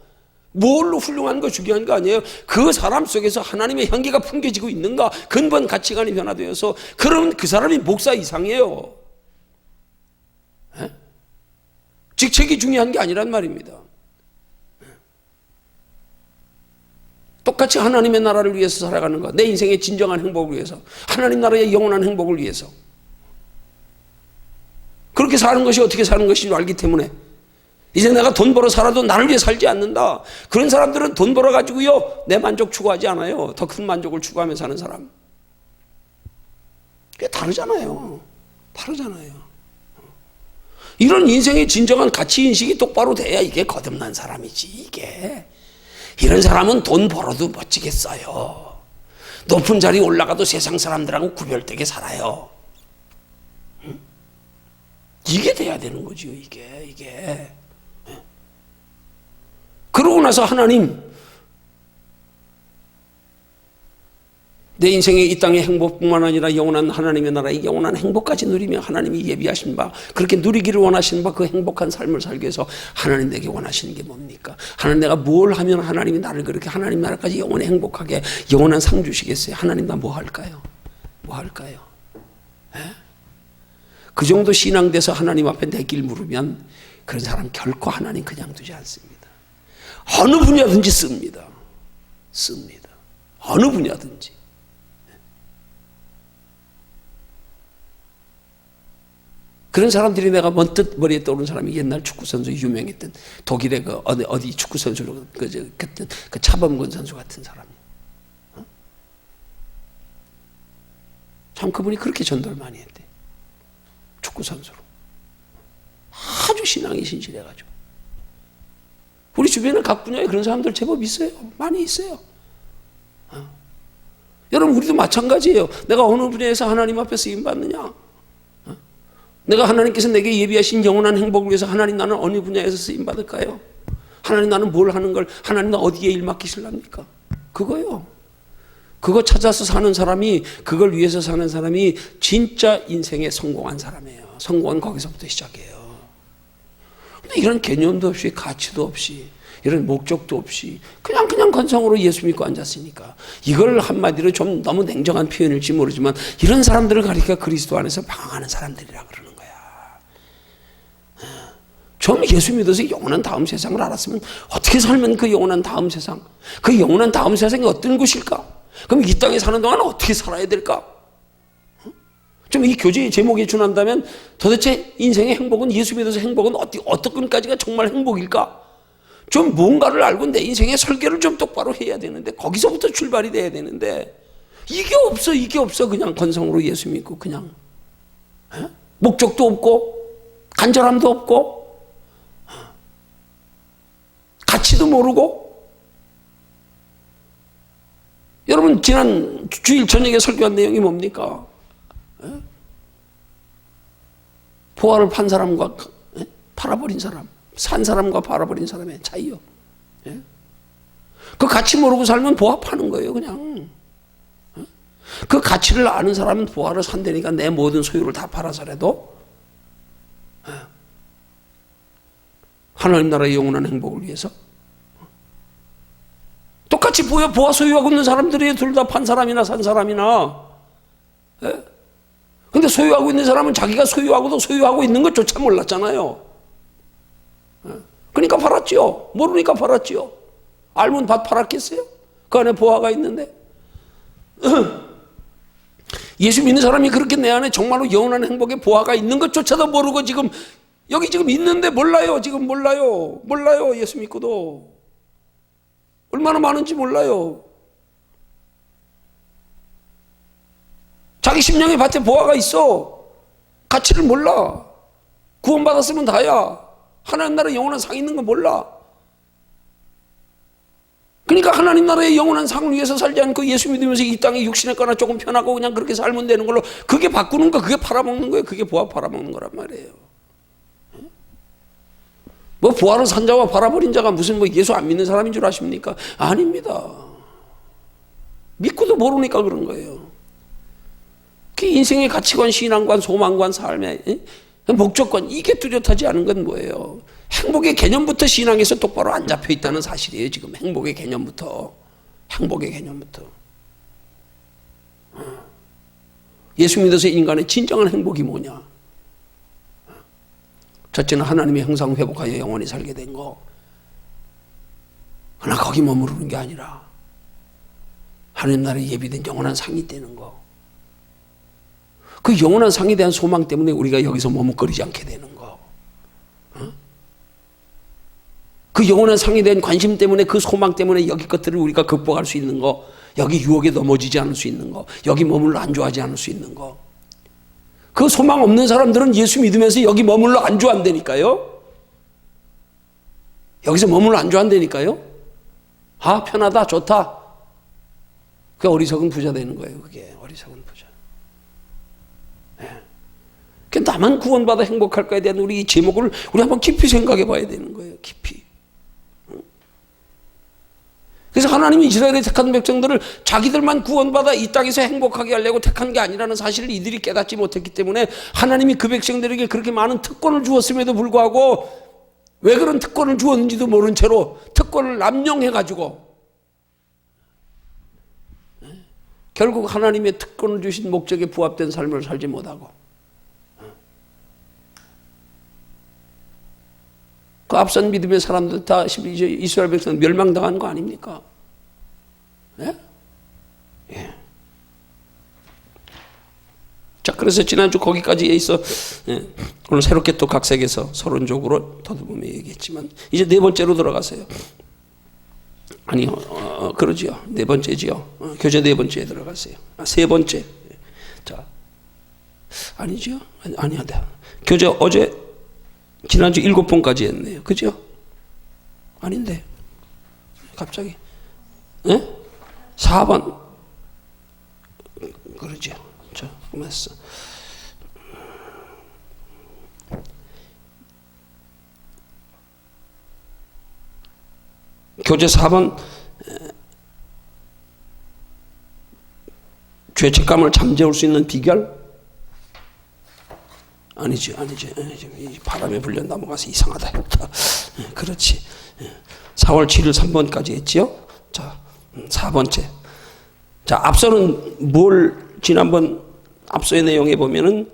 뭘로 훌륭한 거 중요한 거 아니에요. 그 사람 속에서 하나님의 향기가 풍겨지고 있는가, 근본 가치관이 변화되어서 그러면 그 사람이 목사 이상이에요. 직책이 중요한 게 아니란 말입니다. 똑같이 하나님의 나라를 위해서 살아가는 것, 내 인생의 진정한 행복을 위해서, 하나님 나라의 영원한 행복을 위해서 그렇게 사는 것이 어떻게 사는 것인 줄 알기 때문에 이제 내가 돈 벌어 살아도 나를 위해 살지 않는다. 그런 사람들은 돈 벌어 가지고요 내 만족 추구하지 않아요. 더 큰 만족을 추구하며 사는 사람. 그게 다르잖아요. 이런 인생의 진정한 가치인식이 똑바로 돼야 이게 거듭난 사람이지. 이게 이런 사람은 돈 벌어도 멋지게 써요. 높은 자리 올라가도 세상 사람들하고 구별되게 살아요. 이게 돼야 되는 거죠. 이게. 그러고 나서 하나님, 내 인생의 이 땅의 행복뿐만 아니라 영원한 하나님의 나라의 영원한 행복까지 누리며 하나님이 예비하신 바, 그렇게 누리기를 원하시는 바, 그 행복한 삶을 살기 위해서 하나님 내게 원하시는 게 뭡니까? 하나님 내가 뭘 하면 하나님이 나를 그렇게 하나님 나라까지 영원히 행복하게 영원한 상 주시겠어요? 하나님 나 뭐 할까요? 그 정도 신앙돼서 하나님 앞에 내 길 물으면 그런 사람 결코 하나님 그냥 두지 않습니다. 어느 분야든지 씁니다. 어느 분야든지. 그런 사람들이 내가 먼뜻 머리에 떠오르는 사람이 옛날 축구선수 유명했던 독일의 그 어디 축구선수로 그 차범근 선수 같은 사람. 참 그분이 그렇게 전도를 많이 했대. 축구선수로. 아주 신앙이 신실해가지고. 우리 주변에 각 분야에 그런 사람들 제법 있어요. 많이 있어요. 여러분 우리도 마찬가지예요. 내가 어느 분야에서 하나님 앞에 쓰임받느냐. 내가 하나님께서 내게 예비하신 영원한 행복을 위해서 하나님 나는 어느 분야에서 쓰임받을까요? 하나님 나는 뭘 하는 걸, 하나님 나 어디에 일 맡기실랍니까? 그거요. 그거 찾아서 사는 사람이, 그걸 위해서 사는 사람이 진짜 인생에 성공한 사람이에요. 성공은 거기서부터 시작해요. 근데 이런 개념도 없이, 가치도 없이, 이런 목적도 없이 그냥 건성으로 예수 믿고 앉았으니까, 이걸 한마디로 좀 너무 냉정한 표현일지 모르지만 이런 사람들을 가리켜 그리스도 안에서 방황하는 사람들이라 그러는 거야. 좀 예수 믿어서 영원한 다음 세상을 알았으면 어떻게 살면 그 영원한 다음 세상, 그 영원한 다음 세상이 어떤 곳일까? 그럼 이 땅에 사는 동안 어떻게 살아야 될까? 좀 이 교제의 제목에 준한다면 도대체 인생의 행복은, 예수 믿어서 행복은 어떻게까지가 정말 행복일까? 좀 뭔가를 알고 내 인생의 설계를 좀 똑바로 해야 되는데, 거기서부터 출발이 돼야 되는데 이게 없어. 그냥 건성으로 예수 믿고 그냥 목적도 없고 간절함도 없고. 가치도 모르고. 여러분 지난 주일 저녁에 설교한 내용이 뭡니까? 보화를 판 사람과 팔아버린 사람, 산 사람과 팔아버린 사람의 차이요. 그 가치 모르고 살면 보화 파는 거예요, 그냥. 그 가치를 아는 사람은 보화를 산다니까 내 모든 소유를 다 팔아서라도 하나님 나라의 영원한 행복을 위해서. 똑같이 보화 소유하고 있는 사람들이 둘 다 판 사람이나 산 사람이나. 근데 소유하고 있는 사람은 자기가 소유하고도 소유하고 있는 것조차 몰랐잖아요. 그러니까 팔았지요. 모르니까 팔았지요. 알면 팔았겠어요? 그 안에 보화가 있는데. 예수 믿는 사람이 그렇게 내 안에 정말로 영원한 행복의 보화가 있는 것조차도 모르고 지금 여기 지금 있는데 몰라요. 지금 몰라요. 예수 믿고도. 얼마나 많은지 몰라요. 자기 심령의 밭에 보화가 있어. 가치를 몰라. 구원받았으면 다야. 하나님 나라의 영원한 상이 있는 거 몰라. 그러니까 하나님 나라의 영원한 상을 위해서 살지 않고 예수 믿으면서 이 땅에 육신의 거나 조금 편하고 그냥 그렇게 살면 되는 걸로 그게 바꾸는 거, 그게 팔아먹는 거예요. 그게 보화 팔아먹는 거란 말이에요. 뭐 보화를 산 자와 팔아버린 자가 무슨 뭐 예수 안 믿는 사람인 줄 아십니까? 아닙니다. 믿고도 모르니까 그런 거예요. 그 인생의 가치관, 신앙관, 소망관, 삶의 목적관, 이게 뚜렷하지 않은 건 뭐예요? 행복의 개념부터 신앙에서 똑바로 안 잡혀 있다는 사실이에요. 지금 행복의 개념부터. 예수 믿어서 인간의 진정한 행복이 뭐냐? 첫째는 하나님의 형상 회복하여 영원히 살게 된 거. 그러나 거기 머무르는 게 아니라 하나님 나라에 예비된 영원한 상이 되는 거. 그 영원한 상에 대한 소망 때문에 우리가 여기서 머뭇거리지 않게 되는 거. 그 영원한 상에 대한 관심 때문에, 그 소망 때문에 여기 것들을 우리가 극복할 수 있는 거, 여기 유혹에 넘어지지 않을 수 있는 거, 여기 머물러 안주하지 않을 수 있는 거. 그 소망 없는 사람들은 예수 믿으면서 여기 머물러 안주한다니까요. 여기서 머물러 안주한다니까요. 아, 편하다, 좋다. 그게 어리석은 부자 되는 거예요. 그게 어리석은 부자. 네. 나만 구원받아 행복할까에 대한 우리 이 제목을 우리 한번 깊이 생각해 봐야 되는 거예요. 깊이. 그래서 하나님이 이스라엘의 택한 백성들을 자기들만 구원받아 이 땅에서 행복하게 하려고 택한 게 아니라는 사실을 이들이 깨닫지 못했기 때문에 하나님이 그 백성들에게 그렇게 많은 특권을 주었음에도 불구하고 왜 그런 특권을 주었는지도 모른 채로 특권을 남용해가지고 결국 하나님의 특권을 주신 목적에 부합된 삶을 살지 못하고 그 앞선 믿음의 사람들 다 이스라엘 백성 멸망당한 거 아닙니까? 예? 예. 자, 그래서 지난주 거기까지 있어. 예. 오늘 새롭게 또 각색해서 서론적으로 더듬으며 얘기했지만 이제 네 번째로 들어가세요. 아니요, 그러지요. 네 번째지요. 교재 네 번째에 들어가세요. 세 번째. 자, 아니죠? 아니야. 교재 어제 지난주 7번까지 했네요. 그죠? 아닌데. 갑자기. 예? 4번. 그러죠. 자, 그랬어. 교재 4번. 죄책감을 잠재울 수 있는 비결? 아니지. 바람에 불려 넘어가서 이상하다 했다. 그렇지. 4월 7일 3번까지 했지요. 자, 4번째. 자, 앞서는 지난번 앞서의 내용에 보면은,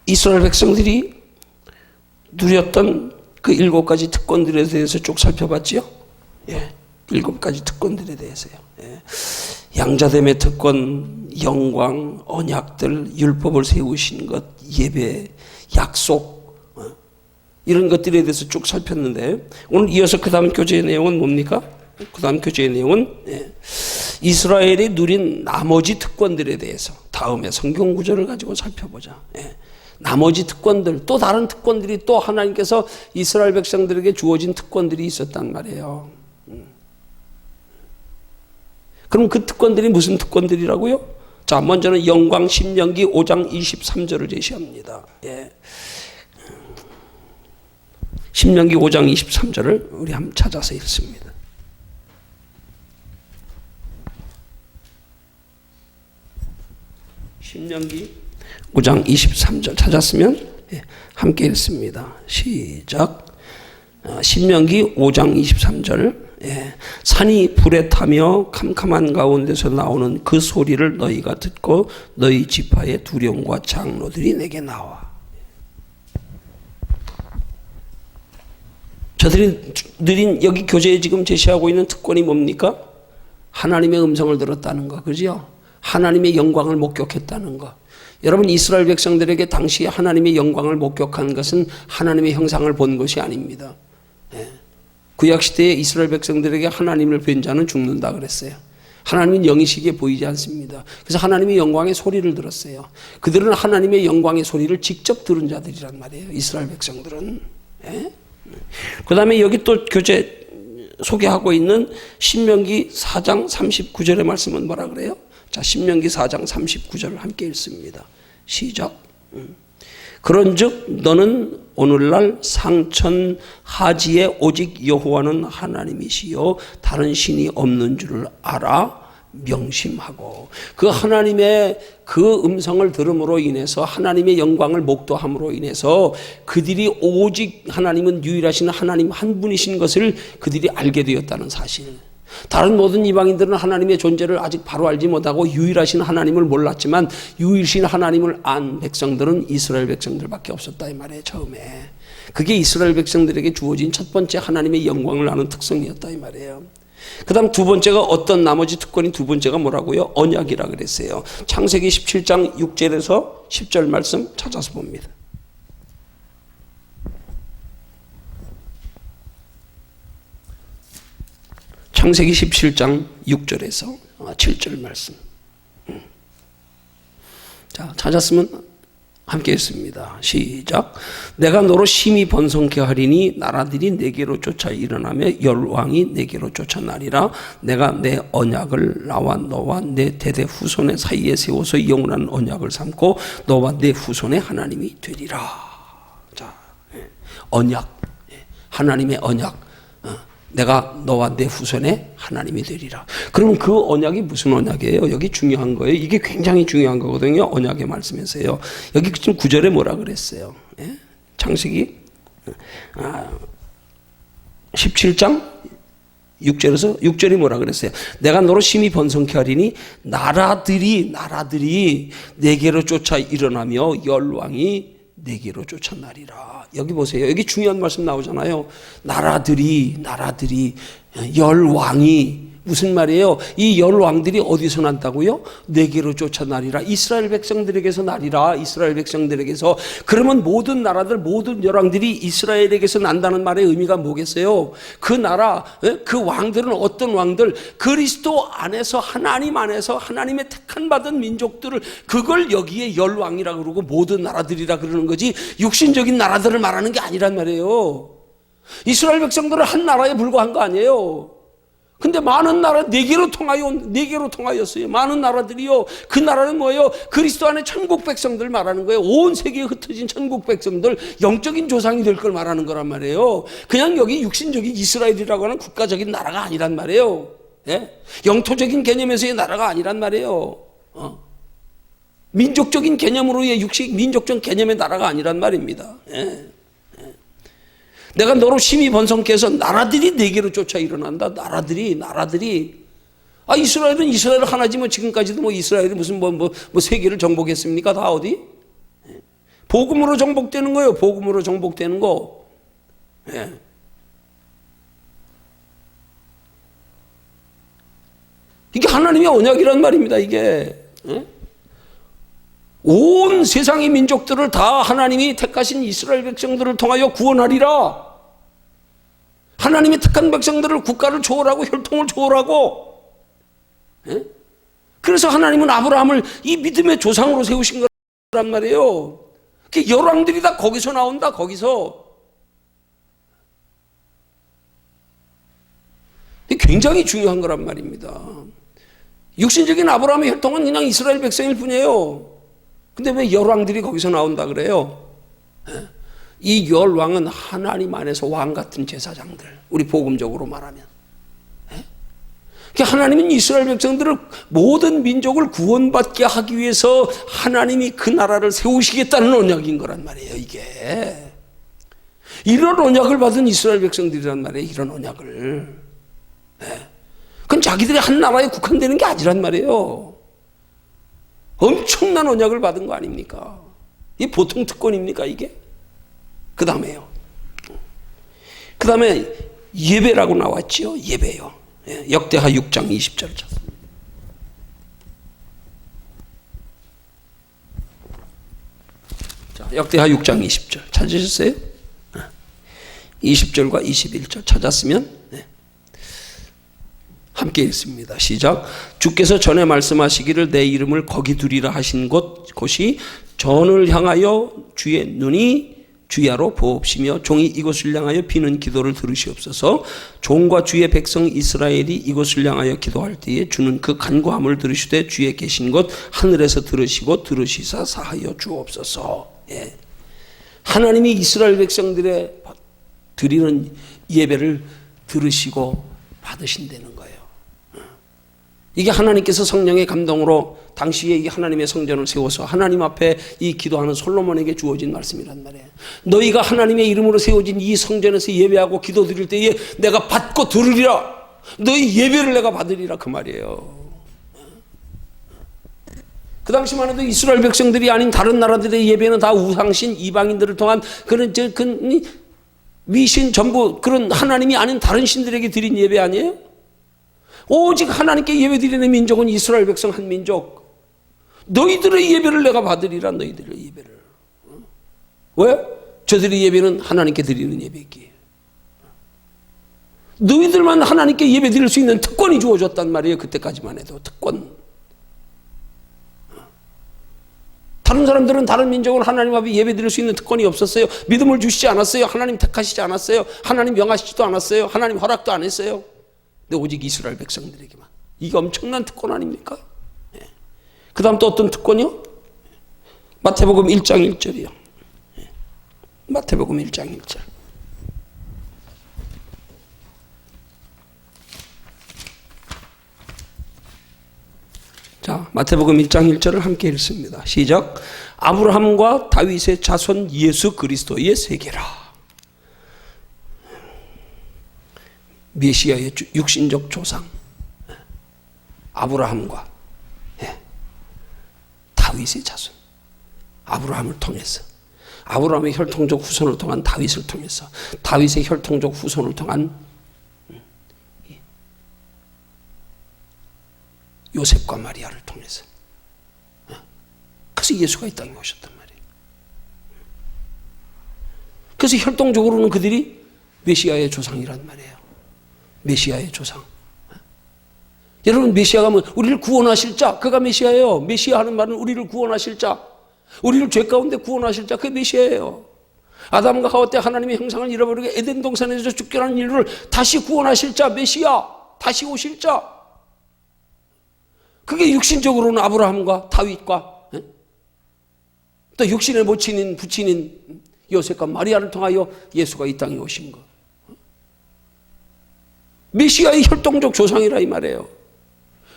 이스라엘 백성들이 누렸던 그 7가지 특권들에 대해서 쭉 살펴봤지요. 예. 7가지 특권들에 대해서요. 예. 양자됨의 특권, 영광, 언약들, 율법을 세우신 것, 예배, 약속, 이런 것들에 대해서 쭉 살폈는데 오늘 이어서 그 다음 교재의 내용은 뭡니까? 그 다음 교재의 내용은 이스라엘이 누린 나머지 특권들에 대해서 다음에 성경 구절을 가지고 살펴보자. 나머지 특권들, 또 다른 특권들이 또 하나님께서 이스라엘 백성들에게 주어진 특권들이 있었단 말이에요. 그럼 그 특권들이 무슨 특권들이라고요? 자, 먼저는 영광 신명기 5장 23절을 제시합니다. 예. 신명기 5장 23절을 우리 한번 찾아서 읽습니다. 신명기 5장 23절 찾았으면 함께 읽습니다. 시작. 신명기 5장 23절. 산이 불에 타며 캄캄한 가운데서 나오는 그 소리를 너희가 듣고 너희 지파의 두령과 장로들이 내게 나와. 저들이 여기 교재에 지금 제시하고 있는 특권이 뭡니까? 하나님의 음성을 들었다는 거, 그죠? 하나님의 영광을 목격했다는 것. 여러분, 이스라엘 백성들에게 당시 하나님의 영광을 목격한 것은 하나님의 형상을 본 것이 아닙니다. 구약시대에 이스라엘 백성들에게 하나님을 뵌 자는 죽는다 그랬어요. 하나님은 영이시기에 보이지 않습니다. 그래서 하나님의 영광의 소리를 들었어요. 그들은 하나님의 영광의 소리를 직접 들은 자들이란 말이에요. 이스라엘 백성들은. 그 다음에 여기 또 교재 소개하고 있는 신명기 4장 39절의 말씀은 뭐라 그래요? 자, 신명기 4장 39절을 함께 읽습니다. 시작. 그런즉 너는 오늘날 상천하지에 오직 여호와는 하나님이시요 다른 신이 없는 줄을 알아 명심하고. 그 하나님의 그 음성을 들음으로 인해서 하나님의 영광을 목도함으로 인해서 그들이 오직 하나님은 유일하신 하나님 한 분이신 것을 그들이 알게 되었다는 사실. 다른 모든 이방인들은 하나님의 존재를 아직 바로 알지 못하고 유일하신 하나님을 몰랐지만 유일신 하나님을 안 백성들은 이스라엘 백성들밖에 없었다 이 말이에요. 처음에 그게 이스라엘 백성들에게 주어진 첫 번째 하나님의 영광을 아는 특성이었다 이 말이에요. 그 다음 두 번째가 어떤 나머지 특권이 두 번째가 뭐라고요? 언약이라 그랬어요. 창세기 17장 6절에서 10절 말씀 찾아서 봅니다. 창세기 17장 6절에서 7절 말씀. 자, 찾았으면 함께 읽습니다. 시작. 내가 너로 심히 번성케 하리니 나라들이 내게로 쫓아 일어나며 열왕이 내게로 쫓아나리라. 내가 내 언약을 나와 너와 내 대대 후손의 사이에 세워서 영원한 언약을 삼고 너와 내 후손의 하나님이 되리라. 자, 언약, 하나님의 언약. 내가 너와 내 후손의 하나님이 되리라. 그럼 그 언약이 무슨 언약이에요? 여기 중요한 거예요. 이게 굉장히 중요한 거거든요. 언약의 말씀에서요. 여기 지금 9절에 뭐라 그랬어요? 예? 창세기 17장 6절에서 6절이 뭐라 그랬어요? 내가 너로 심히 번성케 하리니 나라들이 내게로 쫓아 일어나며 열왕이 내게로 쫓아나리라. 여기 보세요. 여기 중요한 말씀 나오잖아요. 나라들이 열왕이 무슨 말이에요? 이 열왕들이 어디서 난다고요? 내게로 쫓아나리라. 이스라엘 백성들에게서 나리라. 이스라엘 백성들에게서. 그러면 모든 나라들, 모든 열왕들이 이스라엘에게서 난다는 말의 의미가 뭐겠어요? 그 나라, 그 왕들은 어떤 왕들? 그리스도 안에서, 하나님 안에서 하나님의 택한 받은 민족들을, 그걸 여기에 열왕이라 그러고 모든 나라들이라 그러는 거지 육신적인 나라들을 말하는 게 아니란 말이에요. 이스라엘 백성들은 한 나라에 불과한 거 아니에요. 근데 많은 나라, 네 개로 통하였어요. 많은 나라들이요. 그 나라는 뭐예요? 그리스도 안에 천국 백성들 말하는 거예요. 온 세계에 흩어진 천국 백성들, 영적인 조상이 될 걸 말하는 거란 말이에요. 그냥 여기 육신적인 이스라엘이라고 하는 국가적인 나라가 아니란 말이에요. 예? 영토적인 개념에서의 나라가 아니란 말이에요. 민족적인 개념으로의 민족적 개념의 나라가 아니란 말입니다. 예? 내가 너로 심히 번성케 해서 나라들이 내게로 쫓아 일어난다. 나라들이. 이스라엘은 이스라엘 하나지만 지금까지도 뭐 이스라엘이 무슨 뭐 세계를 정복했습니까? 다 어디? 복음으로 정복되는 거예요. 복음으로 정복되는 거. 예. 이게 하나님의 언약이란 말입니다. 이게. 예? 온 세상의 민족들을 다 하나님이 택하신 이스라엘 백성들을 통하여 구원하리라. 하나님이 택한 백성들을 국가를 초월하고 혈통을 초월하고. 예? 그래서 하나님은 아브라함을 이 믿음의 조상으로 세우신 거란 말이에요. 열왕들이 다 거기서 나온다, 거기서. 굉장히 중요한 거란 말입니다. 육신적인 아브라함의 혈통은 그냥 이스라엘 백성일 뿐이에요. 근데 왜 열왕들이 거기서 나온다 그래요? 이 열왕은 하나님 안에서 왕 같은 제사장들, 우리 복음적으로 말하면. 하나님은 이스라엘 백성들을, 모든 민족을 구원받게 하기 위해서 하나님이 그 나라를 세우시겠다는 언약인 거란 말이에요, 이게. 이런 언약을 받은 이스라엘 백성들이란 말이에요, 이런 언약을. 그건 자기들이 한 나라에 국한되는 게 아니란 말이에요. 엄청난 언약을 받은 거 아닙니까? 이게 보통 특권입니까, 이게? 그 다음에요. 그 다음에 예배라고 나왔죠, 예배요. 역대하 6장 20절 찾습니다. 자, 역대하 6장 20절 찾으셨어요? 20절과 21절 찾았으면 함께 읽습니다. 시작. 주께서 전에 말씀하시기를 내 이름을 거기 두리라 하신 곳이 전을 향하여 주의 눈이 주야로 보옵시며 종이 이곳을 향하여 비는 기도를 들으시옵소서. 종과 주의 백성 이스라엘이 이곳을 향하여 기도할 때에 주는 그 간구함을 들으시되 주의 계신 곳 하늘에서 들으시고 들으시사 사하여 주옵소서. 예. 하나님이 이스라엘 백성들의 드리는 예배를 들으시고 받으신다는 거예요. 이게 하나님께서 성령의 감동으로 당시에 이 하나님의 성전을 세워서 하나님 앞에 이 기도하는 솔로몬에게 주어진 말씀이란 말이에요. 너희가 하나님의 이름으로 세워진 이 성전에서 예배하고 기도 드릴 때에 내가 받고 들으리라. 너희 예배를 내가 받으리라, 그 말이에요. 그 당시만 해도 이스라엘 백성들이 아닌 다른 나라들의 예배는 다 우상신 이방인들을 통한 그런 미신 전부 그런 하나님이 아닌 다른 신들에게 드린 예배 아니에요? 오직 하나님께 예배 드리는 민족은 이스라엘 백성 한 민족. 너희들의 예배를 내가 받으리라, 너희들의 예배를. 왜? 저들의 예배는 하나님께 드리는 예배기에. 너희들만 하나님께 예배 드릴 수 있는 특권이 주어졌단 말이에요. 그때까지만 해도 특권. 다른 사람들은, 다른 민족은 하나님 앞에 예배 드릴 수 있는 특권이 없었어요. 믿음을 주시지 않았어요. 하나님 택하시지 않았어요. 하나님 명하시지도 않았어요. 하나님 허락도 안 했어요. 근데 오직 이스라엘 백성들에게만. 이게 엄청난 특권 아닙니까? 예. 그 다음 또 어떤 특권이요? 마태복음 1장 1절이요. 예. 마태복음 1장 1절. 자, 마태복음 1장 1절을 함께 읽습니다. 시작. 아브라함과 다윗의 자손 예수 그리스도의 세계라. 메시아의 육신적 조상 아브라함과 다윗의 자손, 아브라함을 통해서, 아브라함의 혈통적 후손을 통한 다윗을 통해서, 다윗의 혈통적 후손을 통한 요셉과 마리아를 통해서. 그래서 예수가 이 땅에 오셨단 말이에요. 그래서 혈통적으로는 그들이 메시아의 조상이란 말이에요. 메시아의 조상. 여러분, 메시아가 뭐 우리를 구원하실 자, 그가 메시아예요. 메시아 하는 말은 우리를 구원하실 자, 우리를 죄 가운데 구원하실 자, 그게 메시아예요. 아담과 하와 때 하나님의 형상을 잃어버리고 에덴 동산에서 죽게하는 인류를 다시 구원하실 자, 메시아, 다시 오실 자. 그게 육신적으로는 아브라함과 다윗과 또 육신의 모친인 부친인 요셉과 마리아를 통하여 예수가 이 땅에 오신 것. 메시아의 혈통적 조상이라 이 말이에요.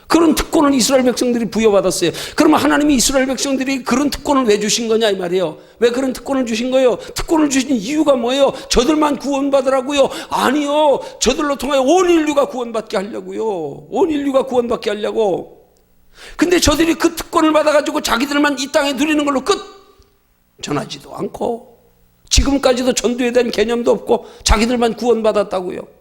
그런 특권을 이스라엘 백성들이 부여받았어요. 그러면 하나님이 이스라엘 백성들이 그런 특권을 왜 주신 거냐 이 말이에요. 왜 그런 특권을 주신 거예요? 특권을 주신 이유가 뭐예요? 저들만 구원받으라고요? 아니요. 저들로 통하여 온 인류가 구원받게 하려고요. 온 인류가 구원받게 하려고. 근데 저들이 그 특권을 받아가지고 자기들만 이 땅에 누리는 걸로 끝! 전하지도 않고 지금까지도 전도에 대한 개념도 없고 자기들만 구원받았다고요.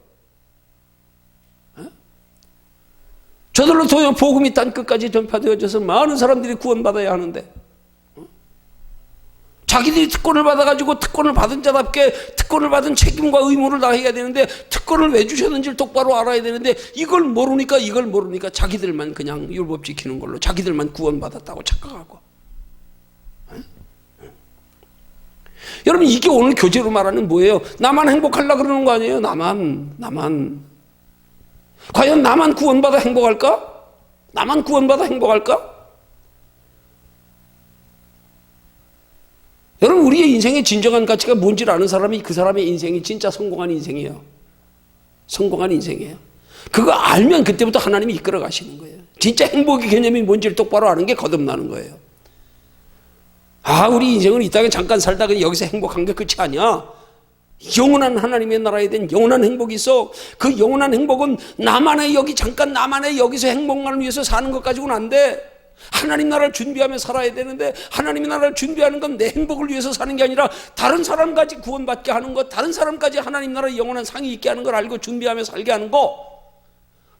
저들로 통해 복음이 땅 끝까지 전파되어져서 많은 사람들이 구원받아야 하는데 자기들이 특권을 받아가지고 특권을 받은 자답게 특권을 받은 책임과 의무를 다해야 되는데 특권을 왜 주셨는지를 똑바로 알아야 되는데 이걸 모르니까 자기들만 그냥 율법 지키는 걸로 자기들만 구원받았다고 착각하고. 여러분, 이게 오늘 교제로 말하는 뭐예요? 나만 행복하려고 그러는 거 아니에요? 나만. 과연 나만 구원받아 행복할까? 나만 구원받아 행복할까? 여러분, 우리의 인생의 진정한 가치가 뭔지를 아는 사람이 그 사람의 인생이 진짜 성공한 인생이에요. 성공한 인생이에요. 그거 알면 그때부터 하나님이 이끌어 가시는 거예요. 진짜 행복의 개념이 뭔지를 똑바로 아는 게 거듭나는 거예요. 우리 인생은 이 땅에 잠깐 살다가 여기서 행복한 게 끝이 아니야. 영원한 하나님의 나라에 대한 영원한 행복이 있어. 그 영원한 행복은 나만의 여기서 행복만을 위해서 사는 것 가지고는 안 돼. 하나님 나라를 준비하며 살아야 되는데, 하나님의 나라를 준비하는 건 내 행복을 위해서 사는 게 아니라 다른 사람까지 구원받게 하는 것, 다른 사람까지 하나님 나라의 영원한 상이 있게 하는 걸 알고 준비하며 살게 하는 거,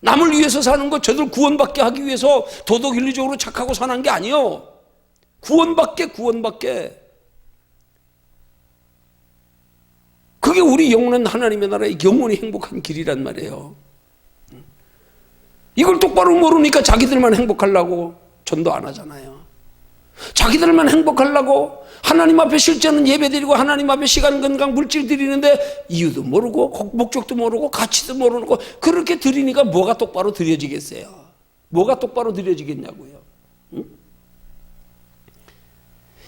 남을 위해서 사는 것, 저들 구원받게 하기 위해서 도덕 윤리적으로 착하고 사는 게 아니요. 구원받게. 그게 우리 영원한 하나님의 나라의 영원히 행복한 길이란 말이에요. 이걸 똑바로 모르니까 자기들만 행복하려고 전도 안 하잖아요. 자기들만 행복하려고 하나님 앞에 실제는 예배 드리고 하나님 앞에 시간, 건강, 물질 드리는데 이유도 모르고 목적도 모르고 가치도 모르고 그렇게 드리니까 뭐가 똑바로 드려지겠어요? 뭐가 똑바로 드려지겠냐고요. 응?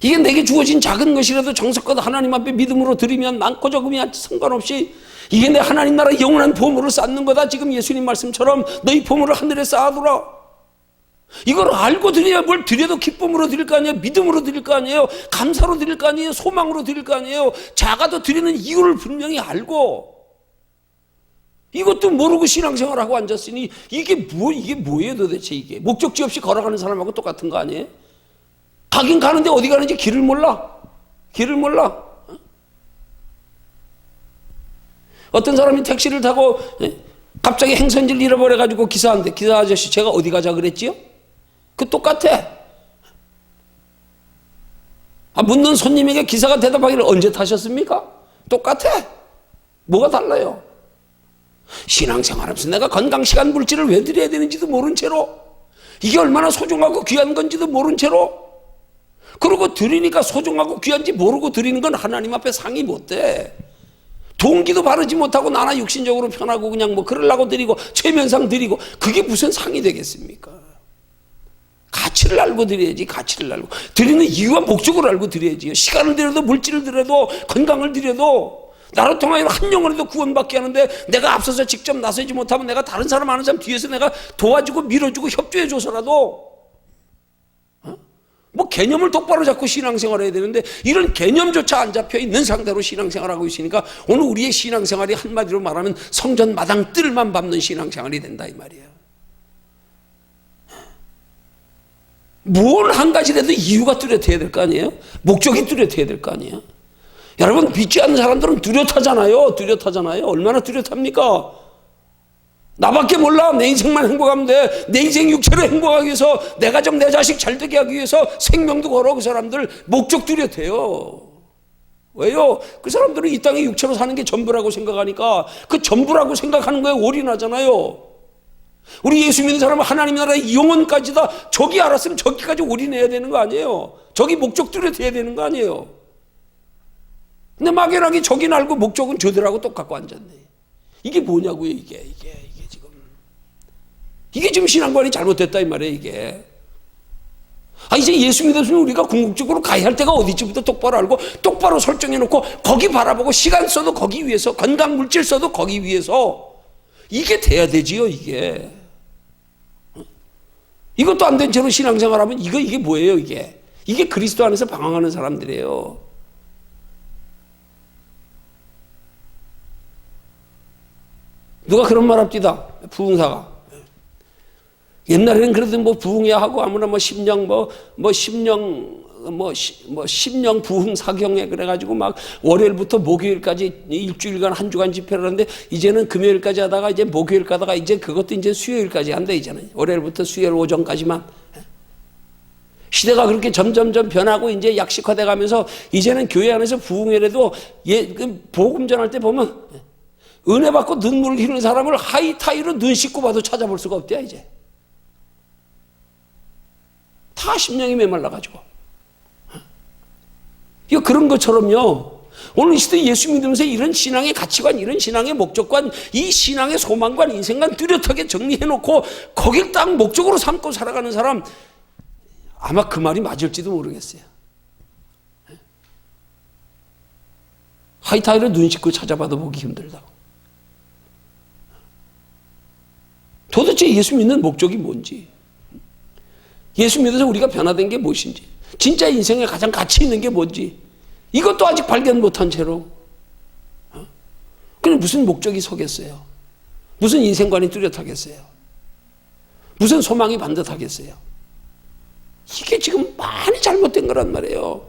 이게 내게 주어진 작은 것이라도 정성껏 하나님 앞에 믿음으로 드리면 많고 적음이 상관없이 이게 내 하나님 나라 영원한 보물을 쌓는 거다. 지금 예수님 말씀처럼 너희 보물을 하늘에 쌓아두라. 이걸 알고 드려야 뭘 드려도 기쁨으로 드릴 거 아니에요. 믿음으로 드릴 거 아니에요. 감사로 드릴 거 아니에요. 소망으로 드릴 거 아니에요. 작아도 드리는 이유를 분명히 알고 이것도 모르고 신앙생활하고 앉았으니 이게 뭐예요 도대체. 이게 목적지 없이 걸어가는 사람하고 똑같은 거 아니에요? 가긴 가는데 어디 가는지 길을 몰라. 어떤 사람이 택시를 타고 갑자기 행선지를 잃어버려가지고 기사한테, 기사 아저씨 제가 어디 가자 그랬지요? 그 똑같아. 묻는 손님에게 기사가 대답하기를 언제 타셨습니까? 똑같아. 뭐가 달라요? 신앙생활하면서 내가 건강, 시간, 물질을 왜 드려야 되는지도 모른 채로, 이게 얼마나 소중하고 귀한 건지도 모른 채로, 그러고 드리니까 소중하고 귀한지 모르고 드리는 건 하나님 앞에 상이 못 돼. 동기도 바르지 못하고 나나 육신적으로 편하고 그냥 뭐 그러려고 드리고 최면상 드리고 그게 무슨 상이 되겠습니까? 가치를 알고 드려야지. 가치를 알고 드리는 이유와 목적을 알고 드려야지요. 시간을 드려도 물질을 드려도 건강을 드려도 나로 통하여 한 영혼에도 구원받게 하는데 내가 앞서서 직접 나서지 못하면 내가 다른 사람 아는 사람 뒤에서 내가 도와주고 밀어주고 협조해줘서라도 뭐 개념을 똑바로 잡고 신앙생활을 해야 되는데 이런 개념조차 안 잡혀 있는 상태로 신앙생활하고 있으니까 오늘 우리의 신앙생활이 한마디로 말하면 성전 마당 뜰만 밟는 신앙생활이 된다 이 말이에요. 뭘 한 가지라도 이유가 뚜렷해야 될 거 아니에요? 목적이 뚜렷해야 될 거 아니에요? 여러분 믿지 않는 사람들은 뚜렷하잖아요. 얼마나 뚜렷합니까? 나밖에 몰라. 내 인생만 행복하면 돼. 내 인생 육체로 행복하기 위해서 내 가정 내 자식 잘 되게 하기 위해서 생명도 걸어. 그 사람들 목적 뚜렷해요. 왜요? 그 사람들은 이 땅에 육체로 사는 게 전부라고 생각하니까 그 전부라고 생각하는 거에 올인하잖아요. 우리 예수 믿는 사람은 하나님 나라의 영혼까지 다 저기 알았으면 저기까지 올인해야 되는 거 아니에요? 저기 목적 뚜렷해야 되는 거 아니에요? 근데 막연하게 저긴 알고 목적은 저들하고 똑같고 앉았네. 이게 뭐냐고요 이게 지금 신앙관이 잘못됐다 이 말이에요 이게. 이제 예수 믿었으면 우리가 궁극적으로 가야 할 때가 어디쯤부터 똑바로 알고 똑바로 설정해놓고 거기 바라보고 시간 써도 거기 위해서 건강 물질 써도 거기 위해서 이게 돼야 되지요 이게. 이것도 안 된 채로 신앙생활하면 이게 뭐예요 이게 그리스도 안에서 방황하는 사람들이에요. 누가 그런 말 합디다 부흥사가. 옛날에는 그래도 뭐 부흥해야 하고 아무나 뭐 심령 심령 부흥 사경회 그래가지고 막 월요일부터 목요일까지 일주일간 한 주간 집회를 하는데 이제는 금요일까지 하다가 이제 목요일 가다가 이제 그것도 이제 수요일까지 한다 이제는. 월요일부터 수요일 오전까지만. 시대가 그렇게 점점점 변하고 이제 약식화돼 가면서 이제는 교회 안에서 부흥회라도 복음 전할 때 보면 은혜 받고 눈물을 흘리는 사람을 하이타이로 눈 씻고 봐도 찾아볼 수가 없대요 이제. 다 심령이 메말라가지고. 이거 그런 것처럼요. 오늘 이 시대 예수 믿으면서 이런 신앙의 가치관, 이런 신앙의 목적관, 이 신앙의 소망관, 인생관 뚜렷하게 정리해놓고 거길 딱 목적으로 삼고 살아가는 사람, 아마 그 말이 맞을지도 모르겠어요. 하이타이를 눈 씻고 찾아봐도 보기 힘들다고. 도대체 예수 믿는 목적이 뭔지, 예수 믿어서 우리가 변화된 게 무엇인지, 진짜 인생에 가장 가치 있는 게 뭔지, 이것도 아직 발견 못한 채로 그럼 무슨 목적이 서겠어요? 무슨 인생관이 뚜렷하겠어요? 무슨 소망이 반듯하겠어요? 이게 지금 많이 잘못된 거란 말이에요.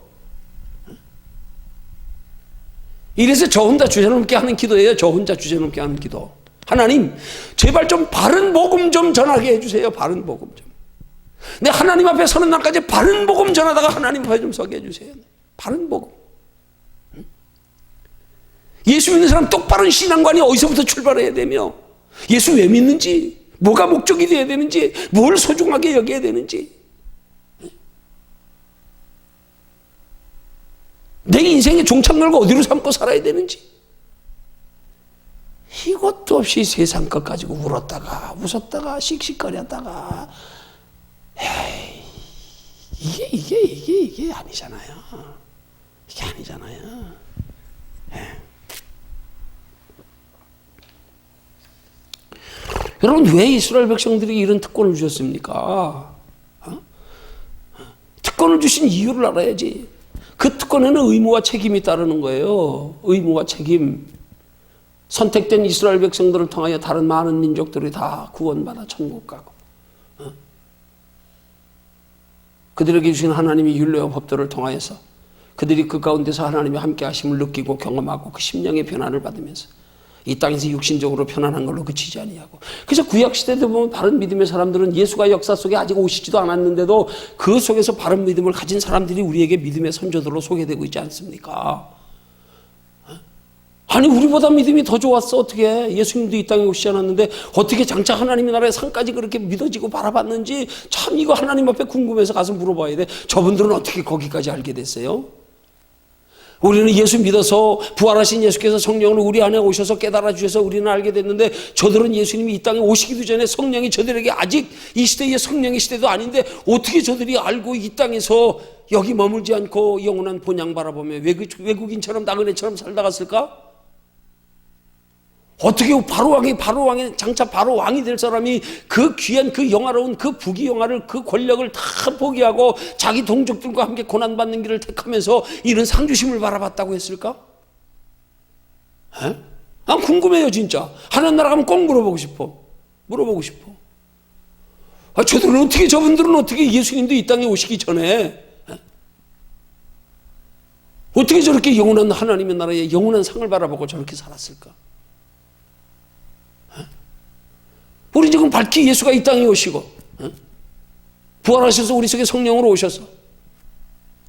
이래서 저 혼자 주제넘게 하는 기도예요. 저 혼자 주제넘게 하는 기도. 하나님, 제발 좀 바른 복음 좀 전하게 해주세요. 바른 복음 좀. 내 하나님 앞에 서는 날까지 바른 복음 전하다가 하나님 앞에 좀 서게 해주세요. 바른 복음. 예수 믿는 사람 똑바른 신앙관이 어디서부터 출발해야 되며, 예수 왜 믿는지, 뭐가 목적이 되어야 되는지, 뭘 소중하게 여겨야 되는지, 내 인생의 종착역을 어디로 삼고 살아야 되는지, 이것도 없이 세상 것 가지고 울었다가 웃었다가 씩씩거렸다가, 에이, 이게 아니잖아요. 이게 아니잖아요. 여러분, 왜 이스라엘 백성들이 이런 특권을 주셨습니까? 특권을 주신 이유를 알아야지. 그 특권에는 의무와 책임이 따르는 거예요. 의무와 책임. 선택된 이스라엘 백성들을 통하여 다른 많은 민족들이 다 구원받아 천국 가고, 그들에게 주신 하나님의 율례와 법도를 통하여서 그들이 그 가운데서 하나님의 함께 하심을 느끼고 경험하고 그 심령의 변화를 받으면서 이 땅에서 육신적으로 편안한 걸로 그치지 아니하고. 그래서 구약시대도 보면 바른 믿음의 사람들은 예수가 역사 속에 아직 오시지도 않았는데도 그 속에서 바른 믿음을 가진 사람들이 우리에게 믿음의 선조들로 소개되고 있지 않습니까? 아니, 우리보다 믿음이 더 좋았어. 어떻게? 예수님도 이 땅에 오시지 않았는데 어떻게 장차 하나님의 나라의 상까지 그렇게 믿어지고 바라봤는지 참 이거 하나님 앞에 궁금해서 가서 물어봐야 돼. 저분들은 어떻게 거기까지 알게 됐어요? 우리는 예수 믿어서 부활하신 예수께서 성령으로 우리 안에 오셔서 깨달아 주셔서 우리는 알게 됐는데, 저들은 예수님이 이 땅에 오시기도 전에 성령이 저들에게 아직 이 시대의 성령의 시대도 아닌데 어떻게 저들이 알고 이 땅에서 여기 머물지 않고 영원한 본향 바라보며 외국인처럼 나그네처럼 살다 갔을까? 어떻게 바로 왕이 장차 바로 왕이 될 사람이 그 귀한 그 영화로운 그 부귀 영화를, 그 권력을 다 포기하고 자기 동족들과 함께 고난받는 길을 택하면서 이런 상주심을 바라봤다고 했을까? 난 궁금해요, 진짜. 하나님 나라 가면 꼭 물어보고 싶어. 저분들은 어떻게 예수님도 이 땅에 오시기 전에 어떻게 저렇게 영원한 하나님의 나라의 영원한 상을 바라보고 저렇게 살았을까? 우리 지금 밝히 예수가 이 땅에 오시고 부활하셔서 우리 속에 성령으로 오셔서,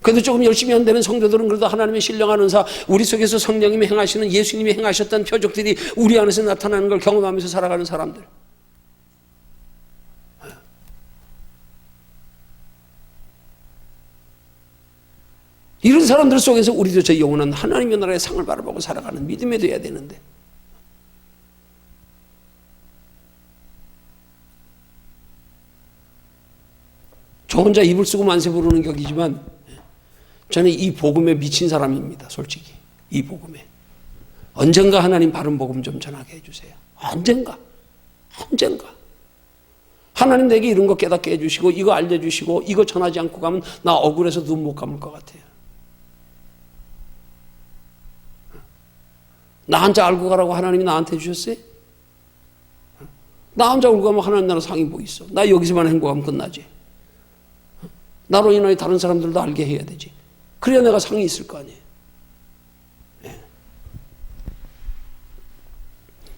그래도 조금 열심히 한다는 성도들은 그래도 하나님의 신령한 은사, 우리 속에서 성령님이 행하시는, 예수님이 행하셨던 표적들이 우리 안에서 나타나는 걸 경험하면서 살아가는 사람들. 이런 사람들 속에서 우리도 저 영원한 하나님의 나라의 상을 바라보고 살아가는 믿음이 되어야 되는데, 저 혼자 입을 쓰고 만세 부르는 격이지만 저는 이 복음에 미친 사람입니다. 솔직히 이 복음에 언젠가 하나님 바른 복음 좀 전하게 해주세요. 언젠가 하나님 내게 이런 거 깨닫게 해주시고 이거 알려주시고 이거 전하지 않고 가면 나 억울해서 눈 못 감을 것 같아요. 나 혼자 알고 가라고 하나님이 나한테 주셨어요? 나 혼자 알고 가면 하나님 나라 상이 뭐 있어? 나 여기서만 행복하면 끝나지. 나로 인하여 다른 사람들도 알게 해야 되지. 그래야 내가 상이 있을 거 아니에요. 네.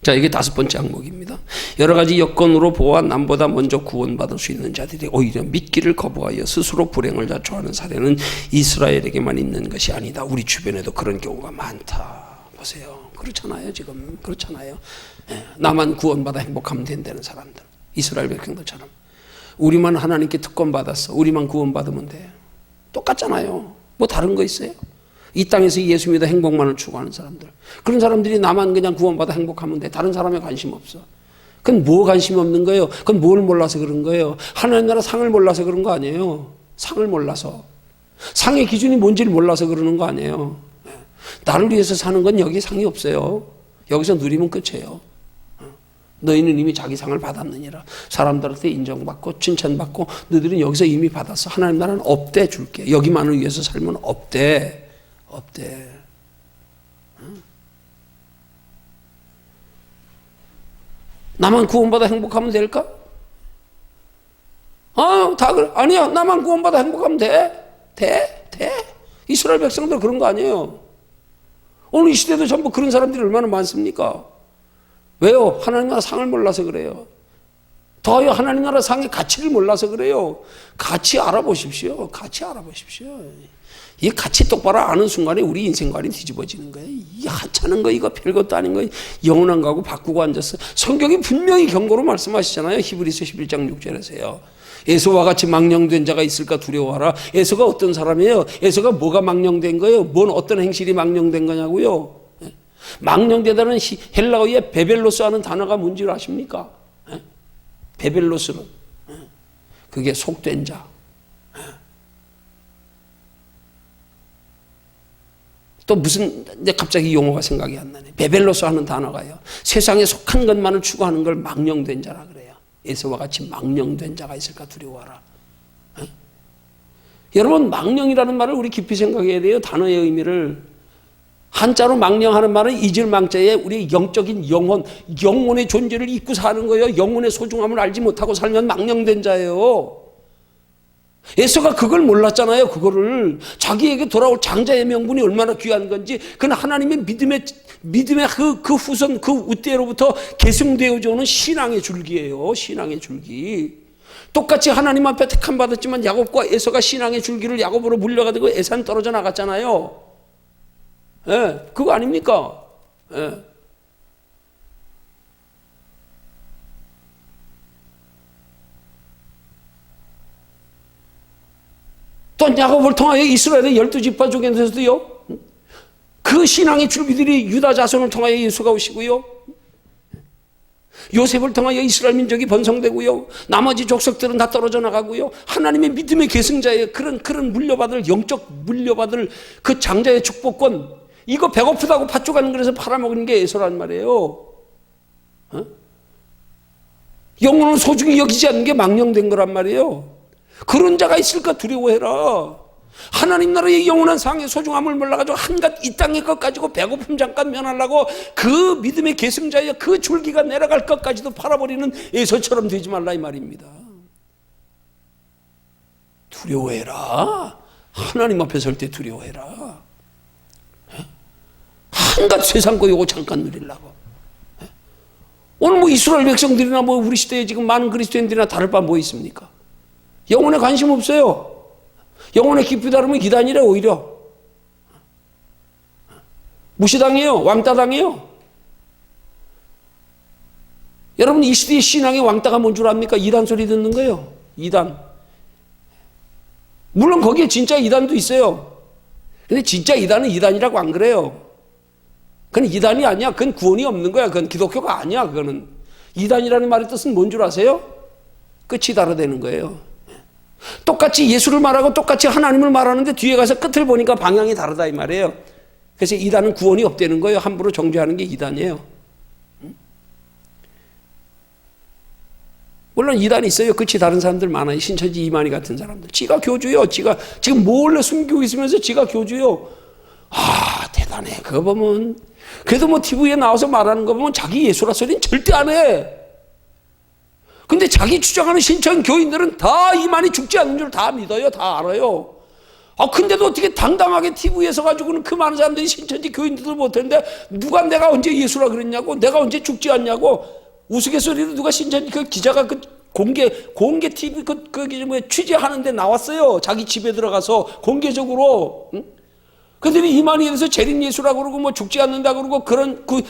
자, 이게 5번째 항목입니다. 여러 가지 여건으로 보아 남보다 먼저 구원받을 수 있는 자들이 오히려 믿기를 거부하여 스스로 불행을 자초하는 사례는 이스라엘에게만 있는 것이 아니다. 우리 주변에도 그런 경우가 많다. 보세요. 그렇잖아요. 지금 그렇잖아요. 네. 나만 구원받아 행복하면 된다는 사람들, 이스라엘 백성들처럼. 우리만 하나님께 특권 받았어, 우리만 구원받으면 돼. 똑같잖아요. 뭐 다른 거 있어요? 이 땅에서 예수 믿어 행복만을 추구하는 사람들. 그런 사람들이 나만 그냥 구원받아 행복하면 돼. 다른 사람에 관심 없어. 그건 뭐 관심 없는 거예요? 그건 뭘 몰라서 그런 거예요? 하나님 나라 상을 몰라서 그런 거 아니에요. 상을 몰라서. 상의 기준이 뭔지를 몰라서 그러는 거 아니에요. 나를 위해서 사는 건 여기 상이 없어요. 여기서 누리면 끝이에요. 너희는 이미 자기 상을 받았느니라. 사람들한테 인정받고 칭찬받고 너희들은 여기서 이미 받았어. 하나님 나라는 없대 줄게. 여기만을 위해서 살면 없대. 없대. 나만 구원받아 행복하면 될까? 다 그래. 아니야. 나만 구원받아 행복하면 돼. 돼. 이스라엘 백성들 그런 거 아니에요. 오늘 이 시대도 전부 그런 사람들이 얼마나 많습니까? 왜요? 하나님 나라 상을 몰라서 그래요. 더하여 하나님 나라 상의 가치를 몰라서 그래요. 가치 알아보십시오. 가치 알아보십시오. 이 가치 똑바로 아는 순간에 우리 인생관이 뒤집어지는 거예요. 이 하찮은 거 이거 별것도 아닌 거 영원한 거하고 바꾸고 앉았어. 성경이 분명히 경고로 말씀하시잖아요. 히브리서 11장 6절에서요. 에서와 같이 망령된 자가 있을까 두려워하라. 에서가 어떤 사람이에요? 에서가 뭐가 망령된 거예요? 뭔 어떤 행실이 망령된 거냐고요? 망령되다는 헬라어의 베벨로스 하는 단어가 뭔지 아십니까? 베벨로스는 그게 속된 자. 또 무슨 갑자기 용어가 생각이 안 나네. 베벨로스 하는 단어가요. 세상에 속한 것만을 추구하는 걸 망령된 자라 그래요. 에서와 같이 망령된 자가 있을까 두려워하라. 여러분 망령이라는 말을 우리 깊이 생각해야 돼요. 단어의 의미를. 한자로 망령하는 말은 잊을 망자에 우리 영적인 영혼의 존재를 잊고 사는 거예요. 영혼의 소중함을 알지 못하고 살면 망령된 자예요. 에서가 그걸 몰랐잖아요. 그거를 자기에게 돌아올 장자의 명분이 얼마나 귀한 건지, 그건 하나님의 믿음의 그 후손 그 우대로부터 계승되어져 오는 신앙의 줄기예요. 신앙의 줄기. 똑같이 하나님 앞에 택함 받았지만 야곱과 에서가 신앙의 줄기를 야곱으로 물려가지고 에사는 떨어져 나갔잖아요. 예, 그거 아닙니까? 예. 또 야곱을 통하여 이스라엘의 12지파 중에서도요, 그 신앙의 줄기들이 유다 자손을 통하여 예수가 오시고요, 요셉을 통하여 이스라엘 민족이 번성되고요, 나머지 족속들은 다 떨어져 나가고요, 하나님의 믿음의 계승자의 그런 물려받을, 영적 물려받을 그 장자의 축복권, 이거 배고프다고 팥죽 하는 그래서 팔아먹는 게 에서란 말이에요. 영혼을 소중히 여기지 않는 게 망령된 거란 말이에요. 그런 자가 있을까 두려워해라. 하나님 나라의 영원한 상의 소중함을 몰라가지고 한갓 이 땅의 것 가지고 배고픔 잠깐 면하려고 그 믿음의 계승자의 그 줄기가 내려갈 것까지도 팔아버리는 에서처럼 되지 말라 이 말입니다. 두려워해라. 하나님 앞에 설 때 두려워해라. 한갓 세상 거 요거 잠깐 누리려고. 오늘 뭐 이스라엘 백성들이나 뭐 우리 시대에 지금 많은 그리스도인들이나 다를 바 뭐 있습니까? 영혼에 관심 없어요. 영혼에 깊이 다루면 이단이래 오히려. 무시당해요. 왕따당해요. 여러분 이 시대의 신앙의 왕따가 뭔 줄 압니까? 이단 소리 듣는 거예요. 이단. 물론 거기에 진짜 이단도 있어요. 근데 진짜 이단은 이단이라고 안 그래요. 그건 이단이 아니야. 그건 구원이 없는 거야. 그건 기독교가 아니야. 그거는. 이단이라는 말의 뜻은 뭔 줄 아세요? 끝이 다르다는 거예요. 똑같이 예수를 말하고 똑같이 하나님을 말하는데 뒤에 가서 끝을 보니까 방향이 다르다 이 말이에요. 그래서 이단은 구원이 없다는 거예요. 함부로 정죄하는 게 이단이에요. 물론 이단이 있어요. 끝이 다른 사람들 많아요. 신천지 이만희 같은 사람들. 지가 교주요. 지가 지금 몰래 숨기고 있으면서 지가 교주요. 아 대단해. 그거 보면. 그래도 뭐 TV에 나와서 말하는 거 보면 자기 예수라 소리는 절대 안 해. 근데 자기 주장하는 신천 교인들은 다 이만희 죽지 않는 줄 다 믿어요. 다 알아요. 근데도 어떻게 당당하게 TV에서 가지고는 그 많은 사람들이 신천지 교인들도 못했는데 누가 내가 언제 예수라 그랬냐고, 내가 언제 죽지 않냐고 우스갯소리로 누가 신천지 그 기자가 그 공개 TV 취재하는데 나왔어요. 자기 집에 들어가서 공개적으로. 응? 근데 이만희에 대해서 재림 예수라고 그러고 뭐 죽지 않는다 그러고 그런 그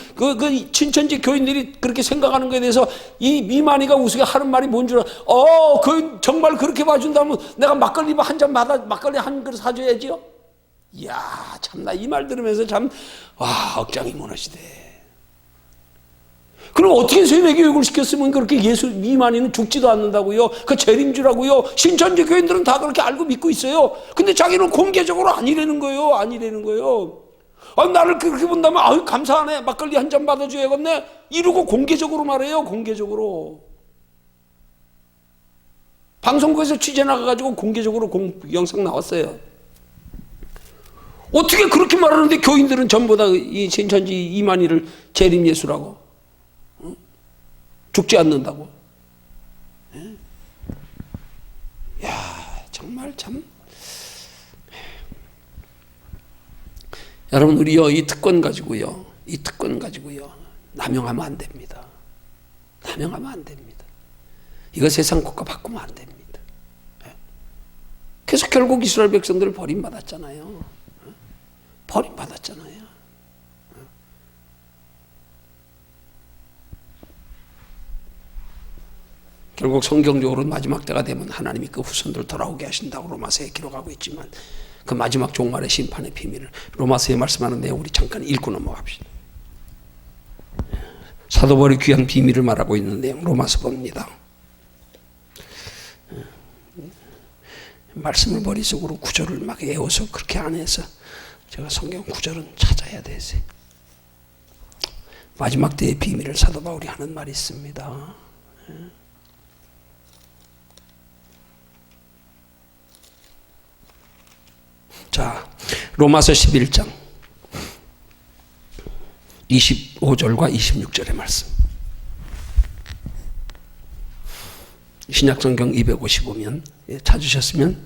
신천지 교인들이 그렇게 생각하는 거에 대해서 이 이만희가 우스개 하는 말이 뭔 줄 알아? 그 정말 그렇게 봐준다면 내가 막걸리 한 잔 막걸리 한 그릇 사줘야지요. 이야, 참, 나 이 말 들으면서 참, 와, 억장이 무너지대. 그럼 어떻게 세대교육을 시켰으면 그렇게 예수 이만희는 죽지도 않는다고요? 그 재림주라고요? 신천지 교인들은 다 그렇게 알고 믿고 있어요. 근데 자기는 공개적으로 아니라는 거예요. 아니라는 거예요. 아, 나를 그렇게 본다면, 아유, 감사하네. 막걸리 한 잔 받아줘야겠네. 이러고 공개적으로 말해요. 공개적으로. 방송국에서 취재 나가가지고 공개적으로 영상 나왔어요. 어떻게 그렇게 말하는데 교인들은 전부 다 이 신천지 이만희를 재림 예수라고. 죽지 않는다고. 야, 정말 참. 여러분, 우리요, 이 특권 가지고요, 남용하면 안 됩니다. 남용하면 안 됩니다. 이거 세상 국가 바꾸면 안 됩니다. 그래서 결국 이스라엘 백성들을 버림받았잖아요. 버림받았잖아요. 결국 성경적으로는 마지막 때가 되면 하나님이 그 후손들 돌아오게 하신다고 로마서에 기록하고 있지만 그 마지막 종말의 심판의 비밀을 로마서에 말씀하는 내용 우리 잠깐 읽고 넘어갑시다. 사도 바울이 귀한 비밀을 말하고 있는 내용 로마서 봅니다. 말씀을 머릿속으로 구절을 막 외워서 그렇게 안 해서 제가 성경 구절은 찾아야 되세요. 마지막 때의 비밀을 사도 바울이 하는 말이 있습니다. 자, 로마서 11장 25절과 26절의 말씀. 신약성경 255면 찾으셨으면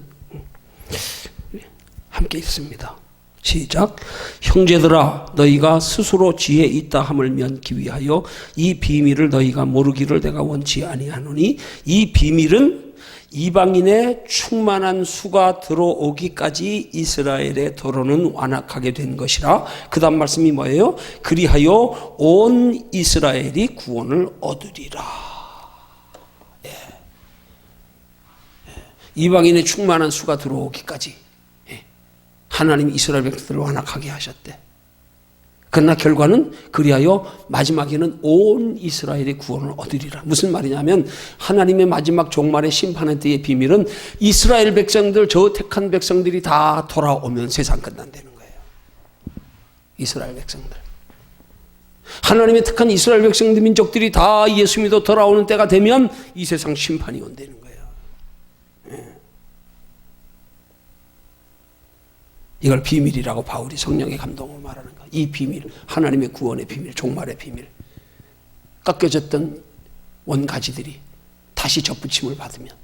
함께 읽습니다. 시작. 형제들아, 너희가 스스로 지혜 있다 함을 면기 위하여 이 비밀을 너희가 모르기를 내가 원치 아니하노니 이 비밀은 이방인의 충만한 수가 들어오기까지 이스라엘의 도로는 완악하게 된 것이라. 그 다음 말씀이 뭐예요? 그리하여 온 이스라엘이 구원을 얻으리라. 예. 이방인의 충만한 수가 들어오기까지 하나님이 이스라엘 백성들을 완악하게 하셨대. 그러나 결과는 그리하여 마지막에는 온 이스라엘의 구원을 얻으리라. 무슨 말이냐면 하나님의 마지막 종말의 심판의 때의 비밀은 이스라엘 백성들, 저 택한 백성들이 다 돌아오면 세상 끝난다는 거예요. 이스라엘 백성들. 하나님의 택한 이스라엘 백성들, 민족들이 다 예수 믿어 돌아오는 때가 되면 이 세상 심판이 온다는 거예요. 이걸 비밀이라고 바울이 성령의 감동으로 말하는 거예요. 이 비밀, 하나님의 구원의 비밀, 종말의 비밀. 꺾여졌던 원가지들이 다시 접붙임을 받으면,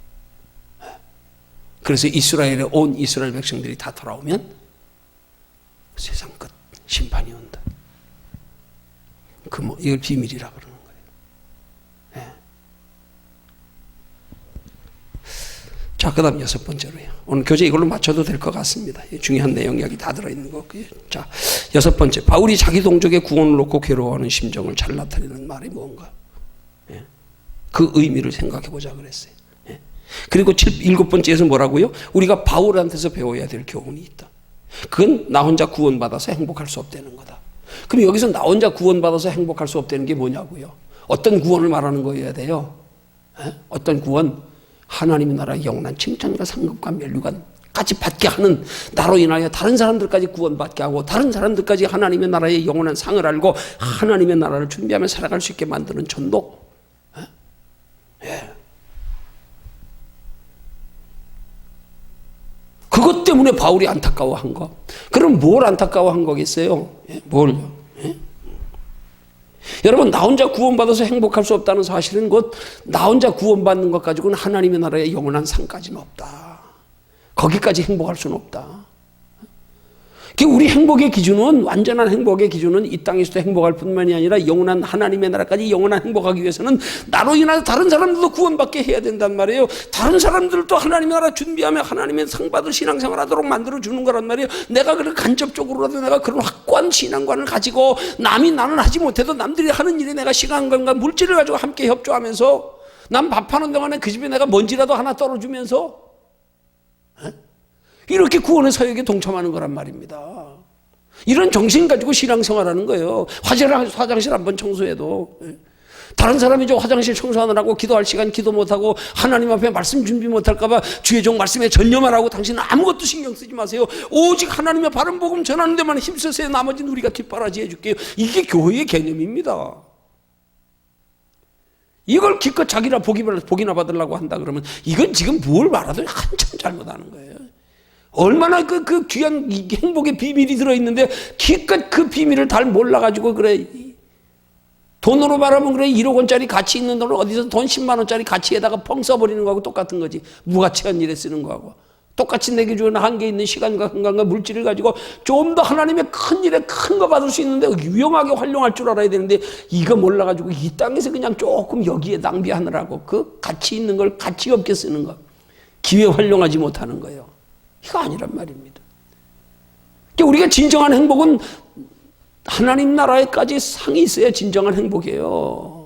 그래서 이스라엘의 온 이스라엘 백성들이 다 돌아오면 세상 끝, 심판이 온다. 이걸 비밀이라고 그러는 거예요. 자, 그 다음 6번째로요. 오늘 교재 이걸로 맞춰도 될 것 같습니다. 중요한 내용 여기 다 들어있는 거고요. 자, 6번째. 바울이 자기 동족의 구원을 놓고 괴로워하는 심정을 잘 나타내는 말이 뭔가. 그 의미를 생각해 보자 그랬어요. 그리고 7번째에서 뭐라고요? 우리가 바울한테서 배워야 될 교훈이 있다. 그건 나 혼자 구원받아서 행복할 수 없다는 거다. 그럼 여기서 나 혼자 구원받아서 행복할 수 없다는 게 뭐냐고요? 어떤 구원을 말하는 거여야 돼요? 어떤 구원? 하나님의 나라의 영원한 칭찬과 상급과 면류관까지 받게 하는, 나로 인하여 다른 사람들까지 구원받게 하고 다른 사람들까지 하나님의 나라의 영원한 상을 알고 하나님의 나라를 준비하며 살아갈 수 있게 만드는 전도. 그것 때문에 바울이 안타까워한 거. 그럼 뭘 안타까워한 거겠어요? 뭘요? 여러분, 나 혼자 구원받아서 행복할 수 없다는 사실은 곧 나 혼자 구원받는 것 가지고는 하나님의 나라의 영원한 상까지는 없다. 거기까지 행복할 수는 없다. 우리 행복의 기준은, 완전한 행복의 기준은 이 땅에서도 행복할 뿐만이 아니라 영원한 하나님의 나라까지 영원한 행복하기 위해서는 나로 인하여 다른 사람들도 구원받게 해야 된단 말이에요. 다른 사람들도 하나님의 나라 준비하며 하나님의 상 받을 신앙생활 하도록 만들어주는 거란 말이에요. 내가 그런 간접적으로라도 내가 그런 확고한 신앙관을 가지고 남이 나는 하지 못해도 남들이 하는 일에 내가 시간과 물질을 가지고 함께 협조하면서 난 밥하는 동안에 그 집에 내가 먼지라도 하나 떨어주면서 이렇게 구원의 사역에 동참하는 거란 말입니다. 이런 정신 가지고 신앙생활하는 거예요. 화장실 한번 청소해도 다른 사람이 저 화장실 청소하느라고 기도할 시간 기도 못하고 하나님 앞에 말씀 준비 못할까 봐 주의 종 말씀에 전념을 하고 당신은 아무것도 신경 쓰지 마세요. 오직 하나님의 바른 복음 전하는 데만 힘쓰세요. 나머지는 우리가 뒷바라지 해줄게요. 이게 교회의 개념입니다. 이걸 기껏 자기나 복이나 받으려고 한다 그러면 이건 지금 뭘 말하든 한참 잘못하는 거예요. 얼마나 그 귀한 행복의 비밀이 들어있는데 기껏 그 비밀을 잘 몰라가지고 그래. 돈으로 말하면 그래 1억 원짜리 가치 있는 돈을 어디서 돈 10만 원짜리 가치에다가 펑 써버리는 거하고 똑같은 거지. 무가치한 일에 쓰는 거하고. 똑같이 내게 주는 한계 있는 시간과 건강과 물질을 가지고 좀 더 하나님의 큰 일에 큰 거 받을 수 있는데 유용하게 활용할 줄 알아야 되는데 이거 몰라가지고 이 땅에서 그냥 조금 여기에 낭비하느라고 그 가치 있는 걸 가치 없게 쓰는 거. 기회 활용하지 못하는 거예요. 이거 아니란 말입니다. 그러니까 우리가 진정한 행복은 하나님 나라에까지 상이 있어야 진정한 행복이에요.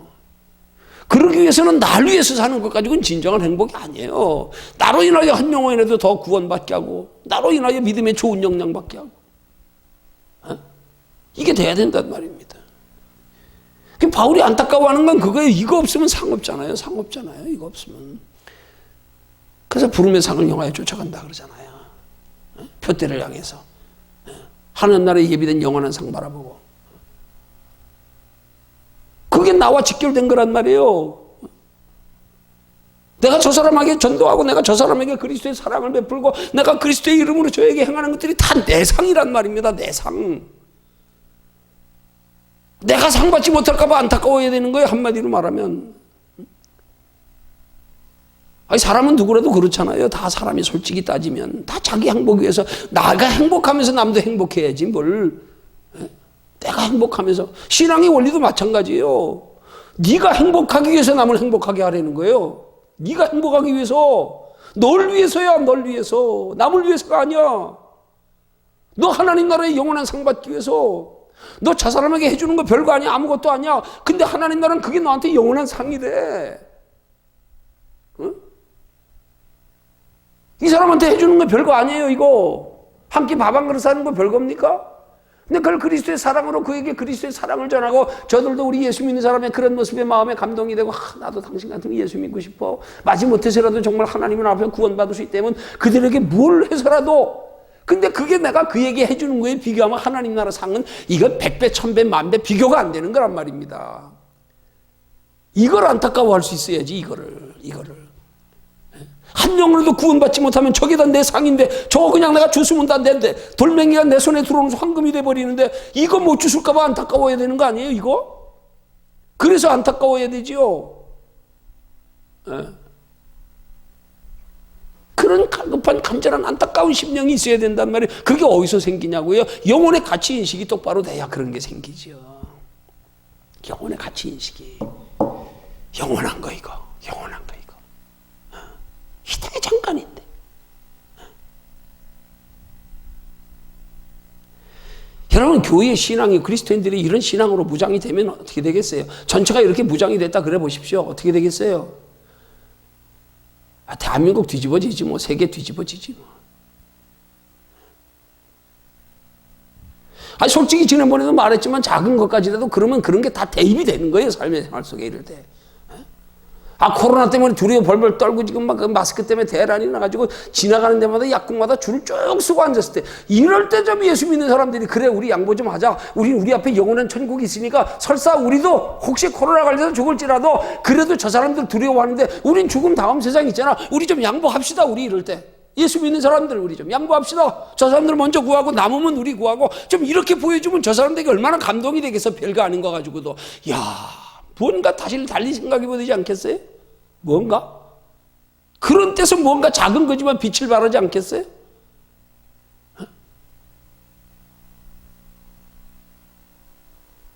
그러기 위해서는 나를 위해서 사는 것 가지고는 진정한 행복이 아니에요. 나로 인하여 한 영혼이라도 더 구원받게 하고 나로 인하여 믿음의 좋은 영향 받게 하고 이게 돼야 된단 말입니다. 바울이 안타까워하는 건 그거예요. 이거 없으면 상 없잖아요. 상 없잖아요. 이거 없으면. 그래서 부름의 상을 영화에 쫓아간다 그러잖아요. 표대를 향해서 하늘나라에 예비된 영원한 상 바라보고 그게 나와 직결된 거란 말이에요. 내가 저 사람에게 전도하고 내가 저 사람에게 그리스도의 사랑을 베풀고 내가 그리스도의 이름으로 저에게 행하는 것들이 다 내 상이란 말입니다. 내 상. 내가 상 받지 못할까 봐 안타까워야 되는 거예요. 한마디로 말하면. 아니 사람은 누구라도 그렇잖아요. 다 사람이 솔직히 따지면 다 자기 행복 위해서 나가 행복하면서 남도 행복해야지 뭘. 내가 행복하면서 신앙의 원리도 마찬가지예요. 네가 행복하기 위해서 남을 행복하게 하라는 거예요. 네가 행복하기 위해서 널 위해서야. 널 위해서 남을 위해서가 아니야. 너 하나님 나라의 영원한 상 받기 위해서 너 저 사람에게 해주는 거 별거 아니야. 아무것도 아니야. 근데 하나님 나라는 그게 너한테 영원한 상이래. 응? 이 사람한테 해주는 거 별거 아니에요. 이거 한 끼 밥 한 그릇 사는 거 별겁니까? 근데 그걸 그리스도의 사랑으로 그에게 그리스도의 사랑을 전하고 저들도 우리 예수 믿는 사람의 그런 모습에 마음에 감동이 되고 나도 당신 같은 예수 믿고 싶어. 마지못해서라도 정말 하나님 앞에 구원받을 수 있다면 그들에게 뭘 해서라도. 근데 그게 내가 그에게 해주는 거에 비교하면 하나님 나라 상은 이거 100배 1000배 10,000배 비교가 안 되는 거란 말입니다. 이걸 안타까워할 수 있어야지. 이거를 한 영혼으로도 구원받지 못하면 저게 다 내 상인데 저거 그냥 내가 줬으면 다 되는데 돌멩이가 내 손에 들어오면서 황금이 돼버리는데 이거 못 주실까 봐 안타까워야 되는 거 아니에요 이거? 그래서 안타까워야 되지요. 그런 갈급한 간절한 안타까운 심령이 있어야 된단 말이에요. 그게 어디서 생기냐고요? 영혼의 가치인식이 똑바로 돼야 그런 게 생기죠. 영혼의 가치인식이 영원한 거 이거 영원한 거 이거 이 땅의 잠깐인데. 여러분 교회의 신앙이 그리스도인들이 이런 신앙으로 무장이 되면 어떻게 되겠어요? 전체가 이렇게 무장이 됐다 그래 보십시오. 어떻게 되겠어요? 대한민국 뒤집어지지 뭐 세계 뒤집어지지 뭐. 아니 솔직히 지난번에도 말했지만 작은 것까지라도 그러면 그런 게 다 대입이 되는 거예요. 삶의 생활 속에 이럴 때. 코로나 때문에 두려워 벌벌 떨고 지금 막 그 마스크 때문에 대란이 나가지고 지나가는 데마다 약국마다 줄을 쭉 서고 앉았을 때 이럴 때 좀 예수 믿는 사람들이 그래 우리 양보 좀 하자. 우리 앞에 영원한 천국이 있으니까 설사 우리도 혹시 코로나 걸려서 죽을지라도 그래도 저 사람들 두려워하는데 우린 죽음 다음 세상 있잖아. 우리 좀 양보합시다. 우리 이럴 때. 예수 믿는 사람들 우리 좀 양보합시다. 저 사람들 먼저 구하고 남으면 우리 구하고 좀 이렇게 보여주면 저 사람들에게 얼마나 감동이 되겠어. 별거 아닌 거 가지고도. 뭔가 다시 달리 생각해보야 되지 않겠어요? 뭔가? 그런 때서 뭔가 작은 거지만 빛을 발하지 않겠어요?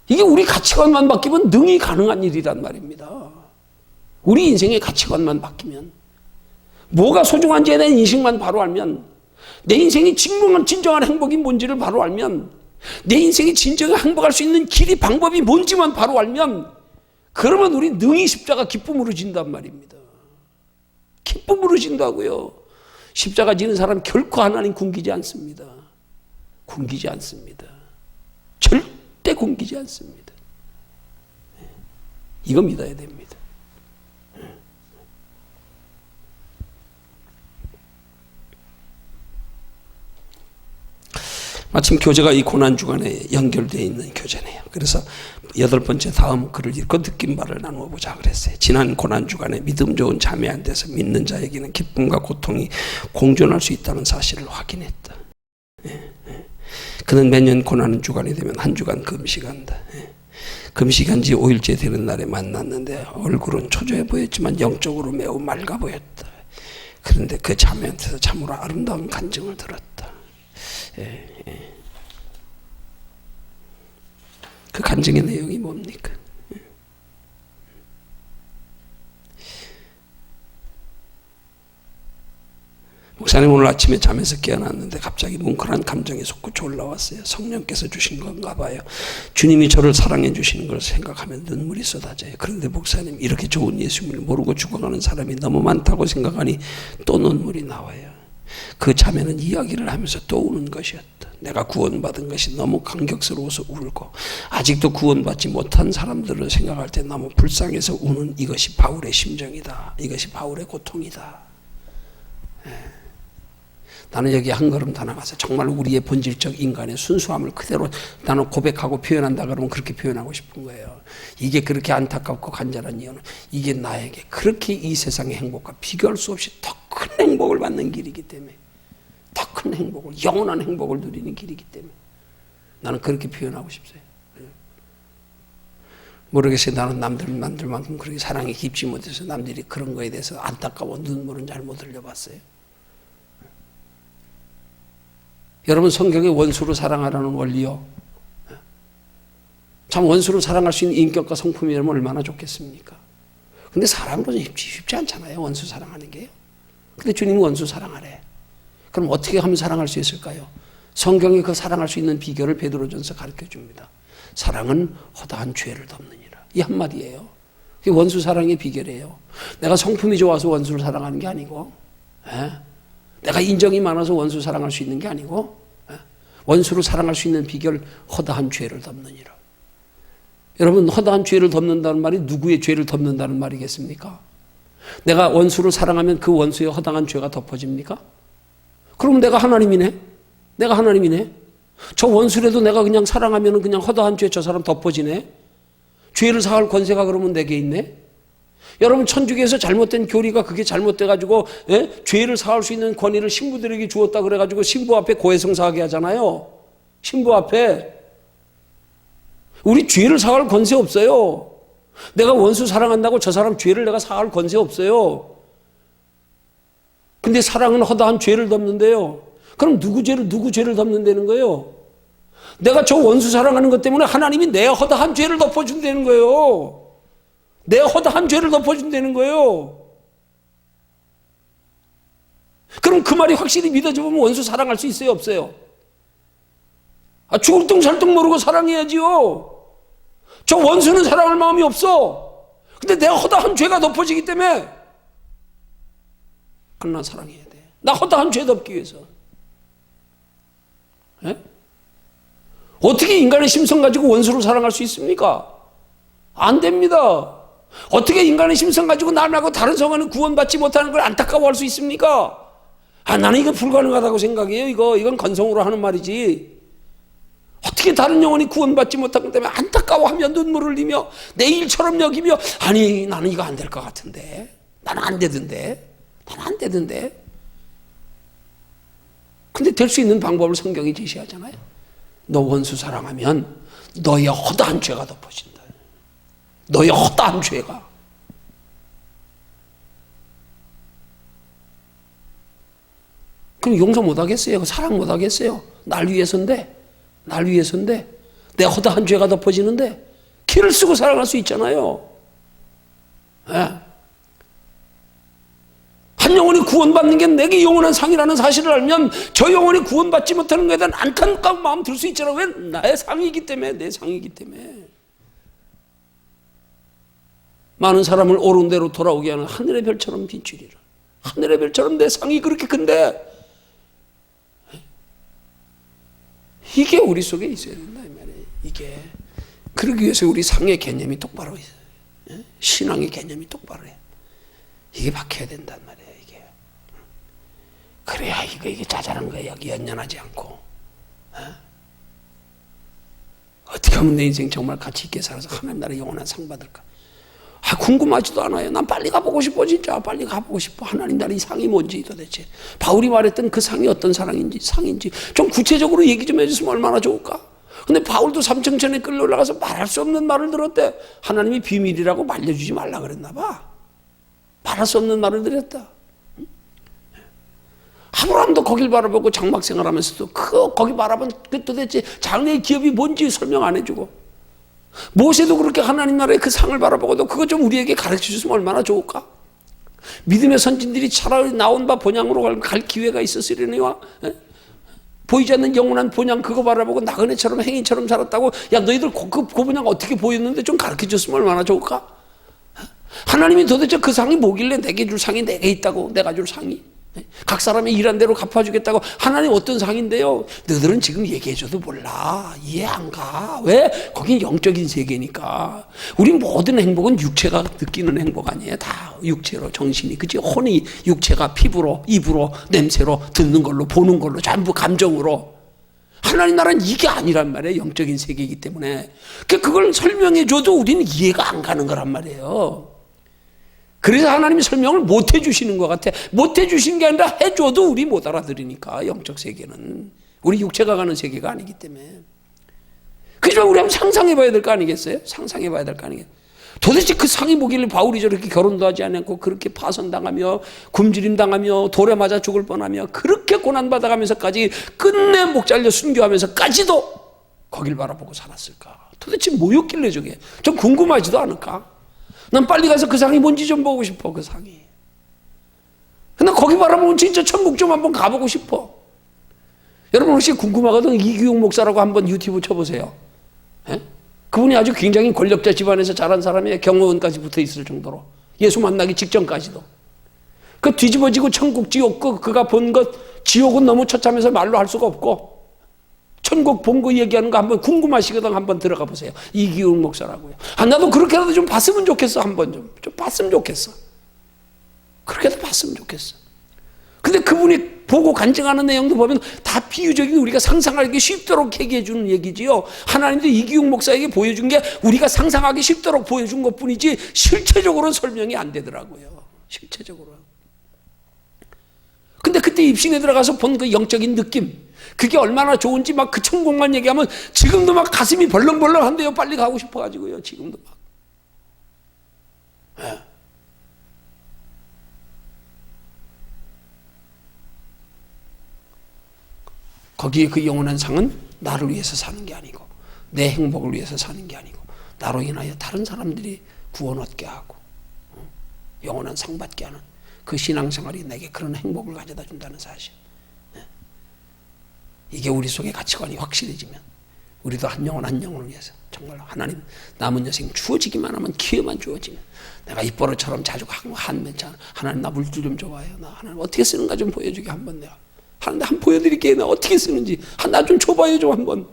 이게 우리 가치관만 바뀌면 능히 가능한 일이란 말입니다. 우리 인생의 가치관만 바뀌면 뭐가 소중한지에 대한 인식만 바로 알면 내 인생이 진정한 행복이 뭔지를 바로 알면 내 인생이 진정한 행복할 수 있는 길이 방법이 뭔지만 바로 알면 그러면 우리 능히 십자가 기쁨으로 진단 말입니다. 기쁨으로 진다고요. 십자가 지는 사람 결코 하나님 굶기지 않습니다. 굶기지 않습니다. 절대 굶기지 않습니다. 이거 믿어야 됩니다. 마침 교재가 이 고난주간에 연결되어 있는 교재네요. 그래서 8번째 다음 글을 읽고 느낀 바를 나누어 보자 그랬어요. 지난 고난주간에 믿음 좋은 자매한테서 믿는 자에게는 기쁨과 고통이 공존할 수 있다는 사실을 확인했다. 그는 매년 고난주간이 되면 한 주간 금식한다. 금식한 지 5일째 되는 날에 만났는데 얼굴은 초조해 보였지만 영적으로 매우 맑아 보였다. 그런데 그 자매한테서 참으로 아름다운 간증을 들었다. 그 간증의 내용이 뭡니까? 목사님 오늘 아침에 잠에서 깨어났는데 갑자기 뭉클한 감정이 솟구쳐 올라왔어요. 성령께서 주신 건가 봐요. 주님이 저를 사랑해 주시는 걸 생각하면 눈물이 쏟아져요. 그런데 목사님 이렇게 좋은 예수님을 모르고 죽어가는 사람이 너무 많다고 생각하니 또 눈물이 나와요. 그 자매는 이야기를 하면서 또 우는 것이었다. 내가 구원받은 것이 너무 감격스러워서 울고 아직도 구원받지 못한 사람들을 생각할 때 너무 불쌍해서 우는 이것이 바울의 심정이다. 이것이 바울의 고통이다. 나는 여기 한 걸음 더 나가서 정말 우리의 본질적 인간의 순수함을 그대로 나는 고백하고 표현한다 그러면 그렇게 표현하고 싶은 거예요. 이게 그렇게 안타깝고 간절한 이유는 이게 나에게 그렇게 이 세상의 행복과 비교할 수 없이 더 큰 행복을 받는 길이기 때문에, 더 큰 행복을, 영원한 행복을 누리는 길이기 때문에 나는 그렇게 표현하고 싶어요. 모르겠어요. 나는 남들만큼 그렇게 사랑이 깊지 못해서 남들이 그런 거에 대해서 안타까워 눈물은 잘 못 흘려봤어요. 여러분 성경에 원수로 사랑하라는 원리요. 참 원수로 사랑할 수 있는 인격과 성품이라면 얼마나 좋겠습니까? 근데 사랑으로는 쉽지 않잖아요. 원수 사랑하는 게요. 근데 주님은 원수 사랑하래. 그럼 어떻게 하면 사랑할 수 있을까요? 성경이 그 사랑할 수 있는 비결을 베드로전서 가르쳐 줍니다. 사랑은 허다한 죄를 덮느니라. 이 한마디예요. 그게 원수 사랑의 비결이에요. 내가 성품이 좋아서 원수를 사랑하는 게 아니고, 내가 인정이 많아서 원수 사랑할 수 있는 게 아니고, 원수로 사랑할 수 있는 비결, 허다한 죄를 덮느니라. 여러분, 허다한 죄를 덮는다는 말이 누구의 죄를 덮는다는 말이겠습니까? 내가 원수를 사랑하면 그 원수의 허다한 죄가 덮어집니까? 그럼 내가 하나님이네? 내가 하나님이네? 저 원수라도 내가 그냥 사랑하면 그냥 허다한 죄 저 사람 덮어지네? 죄를 사할 권세가 그러면 내게 있네? 여러분 천주교에서 잘못된 교리가 그게 잘못돼가지고 죄를 사할 수 있는 권위를 신부들에게 주었다 그래가지고 신부 앞에 고해성사하게 하잖아요. 신부 앞에. 우리 죄를 사할 권세 없어요. 내가 원수 사랑한다고 저 사람 죄를 내가 사할 권세 없어요. 근데 사랑은 허다한 죄를 덮는데요. 그럼 누구 죄를 덮는다는 거예요? 내가 저 원수 사랑하는 것 때문에 하나님이 내 허다한 죄를 덮어준다는 거예요. 내 허다한 죄를 덮어준다는 거예요. 그럼 그 말이 확실히 믿어져 보면 원수 사랑할 수 있어요, 없어요? 죽을 둥 살 둥 모르고 사랑해야지요. 저 원수는 사랑할 마음이 없어. 근데 내 허다한 죄가 덮어지기 때문에 나 사랑해야 돼. 나 허다한 죄 덮기 위해서. 어떻게 인간의 심성 가지고 원수를 사랑할 수 있습니까? 안 됩니다. 어떻게 인간의 심성 가지고 나하고 다른 성화는 구원받지 못하는 걸 안타까워할 수 있습니까? 나는 이거 불가능하다고 생각해요. 이건 건성으로 하는 말이지. 어떻게 다른 영혼이 구원받지 못하기 때문에 안타까워하며 눈물을 흘리며 내 일처럼 여기며 아니 나는 이거 안 될 것 같은데 나는 안 되던데 나는 안 되던데. 근데 될 수 있는 방법을 성경이 제시하잖아요. 너 원수 사랑하면 너의 허다한 죄가 덮어진다. 너의 허다한 죄가. 그럼 용서 못하겠어요? 사랑 못하겠어요? 날 위해서인데 내 허다한 죄가 덮어지는데 키를 쓰고 사랑할 수 있잖아요. 한 영혼이 구원받는 게 내게 영원한 상이라는 사실을 알면 저 영혼이 구원받지 못하는 것에 대한 안타까운 마음 들 수 있잖아요. 왜? 나의 상이기 때문에, 내 상이기 때문에. 많은 사람을 옳은 대로 돌아오게 하는 하늘의 별처럼 비추리라. 하늘의 별처럼 내 상이 그렇게 큰데, 이게 우리 속에 있어야 된다 이 말이에요. 이게 그러기 위해서 우리 상의 개념이 똑바로 있어요. 신앙의 개념이 똑바로 해요. 이게 박혀야 된단 말이에요. 이게 그래야 이게 자잘한 거예요. 여기 연연하지 않고. 어떻게 하면 내 인생 정말 가치 있게 살아서 하나님 나라의 영원한 상 받을까? 궁금하지도 않아요. 난 빨리 가보고 싶어. 진짜 빨리 가보고 싶어. 하나님 나라의 상이 뭔지 도대체. 바울이 말했던 그 상이 어떤 상인지 좀 구체적으로 얘기 좀 해줬으면 얼마나 좋을까? 근데 바울도 삼층천에 끌려 올라가서 말할 수 없는 말을 들었대. 하나님이 비밀이라고 말려주지 말라 그랬나 봐. 말할 수 없는 말을 들었다. 아브라함도 거길 바라보고 장막 생활하면서도 거기 바라본 그 도대체 장래의 기업이 뭔지 설명 안 해주고, 모세도 그렇게 하나님 나라의 그 상을 바라보고도 그거 좀 우리에게 가르쳐 주시면 얼마나 좋을까? 믿음의 선진들이 차라리 나온 바 본향으로 갈 기회가 있었으려니와, 보이지 않는 영원한 본향 그거 바라보고 나그네처럼 행인처럼 살았다고, 야 너희들 그 본향 어떻게 보였는데 좀 가르쳐 줬으면 얼마나 좋을까? 하나님이 도대체 그 상이 뭐길래 내게 줄 상이 내게 있다고, 내가 줄 상이 각 사람이 일한 대로 갚아주겠다고. 하나님 어떤 상인데요? 너희들은 지금 얘기해줘도 몰라. 이해 안 가. 왜? 거긴 영적인 세계니까. 우리 모든 행복은 육체가 느끼는 행복 아니에요. 다 육체로, 정신이, 그치? 혼이 육체가 피부로, 입으로, 냄새로, 듣는 걸로, 보는 걸로, 전부 감정으로. 하나님 나라는 이게 아니란 말이에요. 영적인 세계이기 때문에. 그걸 설명해줘도 우리는 이해가 안 가는 거란 말이에요. 그래서 하나님이 설명을 못 해주시는 것 같아. 못 해주시는 게 아니라 해줘도 우리 못 알아들으니까. 영적 세계는 우리 육체가 가는 세계가 아니기 때문에. 그렇지만 우리 한번 상상해봐야 될 거 아니겠어요? 상상해봐야 될 거 아니겠어요? 도대체 그 상이 뭐길래 바울이 저렇게 결혼도 하지 않고 그렇게 파선당하며 굶주림 당하며 돌에 맞아 죽을 뻔하며 그렇게 고난받아가면서까지 끝내 목 잘려 순교하면서까지도 거길 바라보고 살았을까? 도대체 뭐였길래 저게? 좀 궁금하지도 않을까? 난 빨리 가서 그 상이 뭔지 좀 보고 싶어. 그 상이. 근데 거기 바라보면 진짜 천국 좀 한번 가보고 싶어. 여러분 혹시 궁금하거든? 이규용 목사라고 한번 유튜브 쳐보세요. 에? 그분이 아주 굉장히 권력자 집안에서 자란 사람이에요. 경호원까지 붙어있을 정도로. 예수 만나기 직전까지도. 그 뒤집어지고 천국 지옥 그가 본 것, 지옥은 너무 처참해서 말로 할 수가 없고, 천국 본 거 얘기하는 거 한번 궁금하시거든. 한번 들어가 보세요. 이기훈 목사라고요. 나도 그렇게라도 좀 봤으면 좋겠어. 한번 좀 봤으면 좋겠어. 그렇게도 봤으면 좋겠어. 근데 그분이 보고 간증하는 내용도 보면 다 비유적인, 우리가 상상하기 쉽도록 얘기해 주는 얘기지요. 하나님도 이기훈 목사에게 보여준 게 우리가 상상하기 쉽도록 보여준 것 뿐이지 실체적으로는 설명이 안 되더라고요. 실체적으로. 근데 그때 입신에 들어가서 본 그 영적인 느낌, 그게 얼마나 좋은지 막 그 천국만 얘기하면 지금도 막 가슴이 벌렁벌렁한데요. 빨리 가고 싶어가지고요. 지금도 막. 네. 거기에 그 영원한 상은 나를 위해서 사는 게 아니고, 내 행복을 위해서 사는 게 아니고, 나로 인하여 다른 사람들이 구원 얻게 하고 영원한 상 받게 하는 그 신앙생활이 내게 그런 행복을 가져다 준다는 사실. 이게 우리 속의 가치관이 확실해지면 우리도 한 영혼 한 영혼을 위해서 정말 하나님 남은 여생 주어지기만 하면, 기회만 주어지면 내가 입버릇처럼 자주 한면찬 하나님 나 물질 좀 줘봐요. 나 하나님 어떻게 쓰는가 좀 보여주게 한번 내가. 하나님 한번 보여드릴게요. 나 어떻게 쓰는지 나 좀 줘봐요 좀 한번.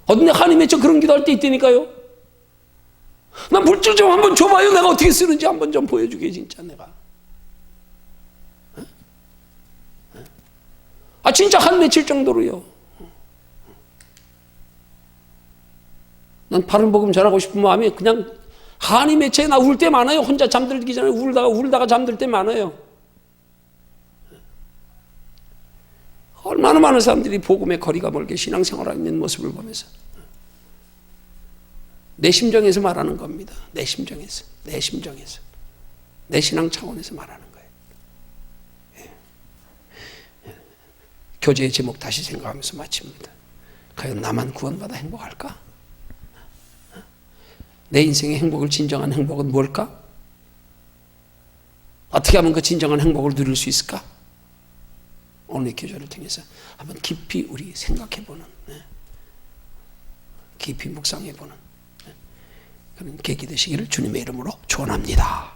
어떤 하나님의 저 그런 기도할 때 있다니까요. 나 물질 좀 한번 줘봐요. 내가 어떻게 쓰는지 한번 좀 보여주게 진짜 내가. 진짜 한 맺힐 정도로요. 난 바른 복음 전하고 싶은 마음이 그냥 한이 맺혀요. 나 울 때 많아요. 혼자 잠들기 전에 울다가 잠들 때 많아요. 얼마나 많은 사람들이 복음의 거리가 멀게 신앙생활하고 있는 모습을 보면서 내 심정에서 말하는 겁니다. 내 심정에서. 내 신앙 차원에서 말하는 거예요. 교재의 제목 다시 생각하면서 마칩니다. 과연 나만 구원받아 행복할까? 내 인생의 행복을, 진정한 행복은 뭘까? 어떻게 하면 그 진정한 행복을 누릴 수 있을까? 오늘 교재를 통해서 한번 깊이 우리 생각해보는, 깊이 묵상해보는 그런 계기 되시기를 주님의 이름으로 축원합니다.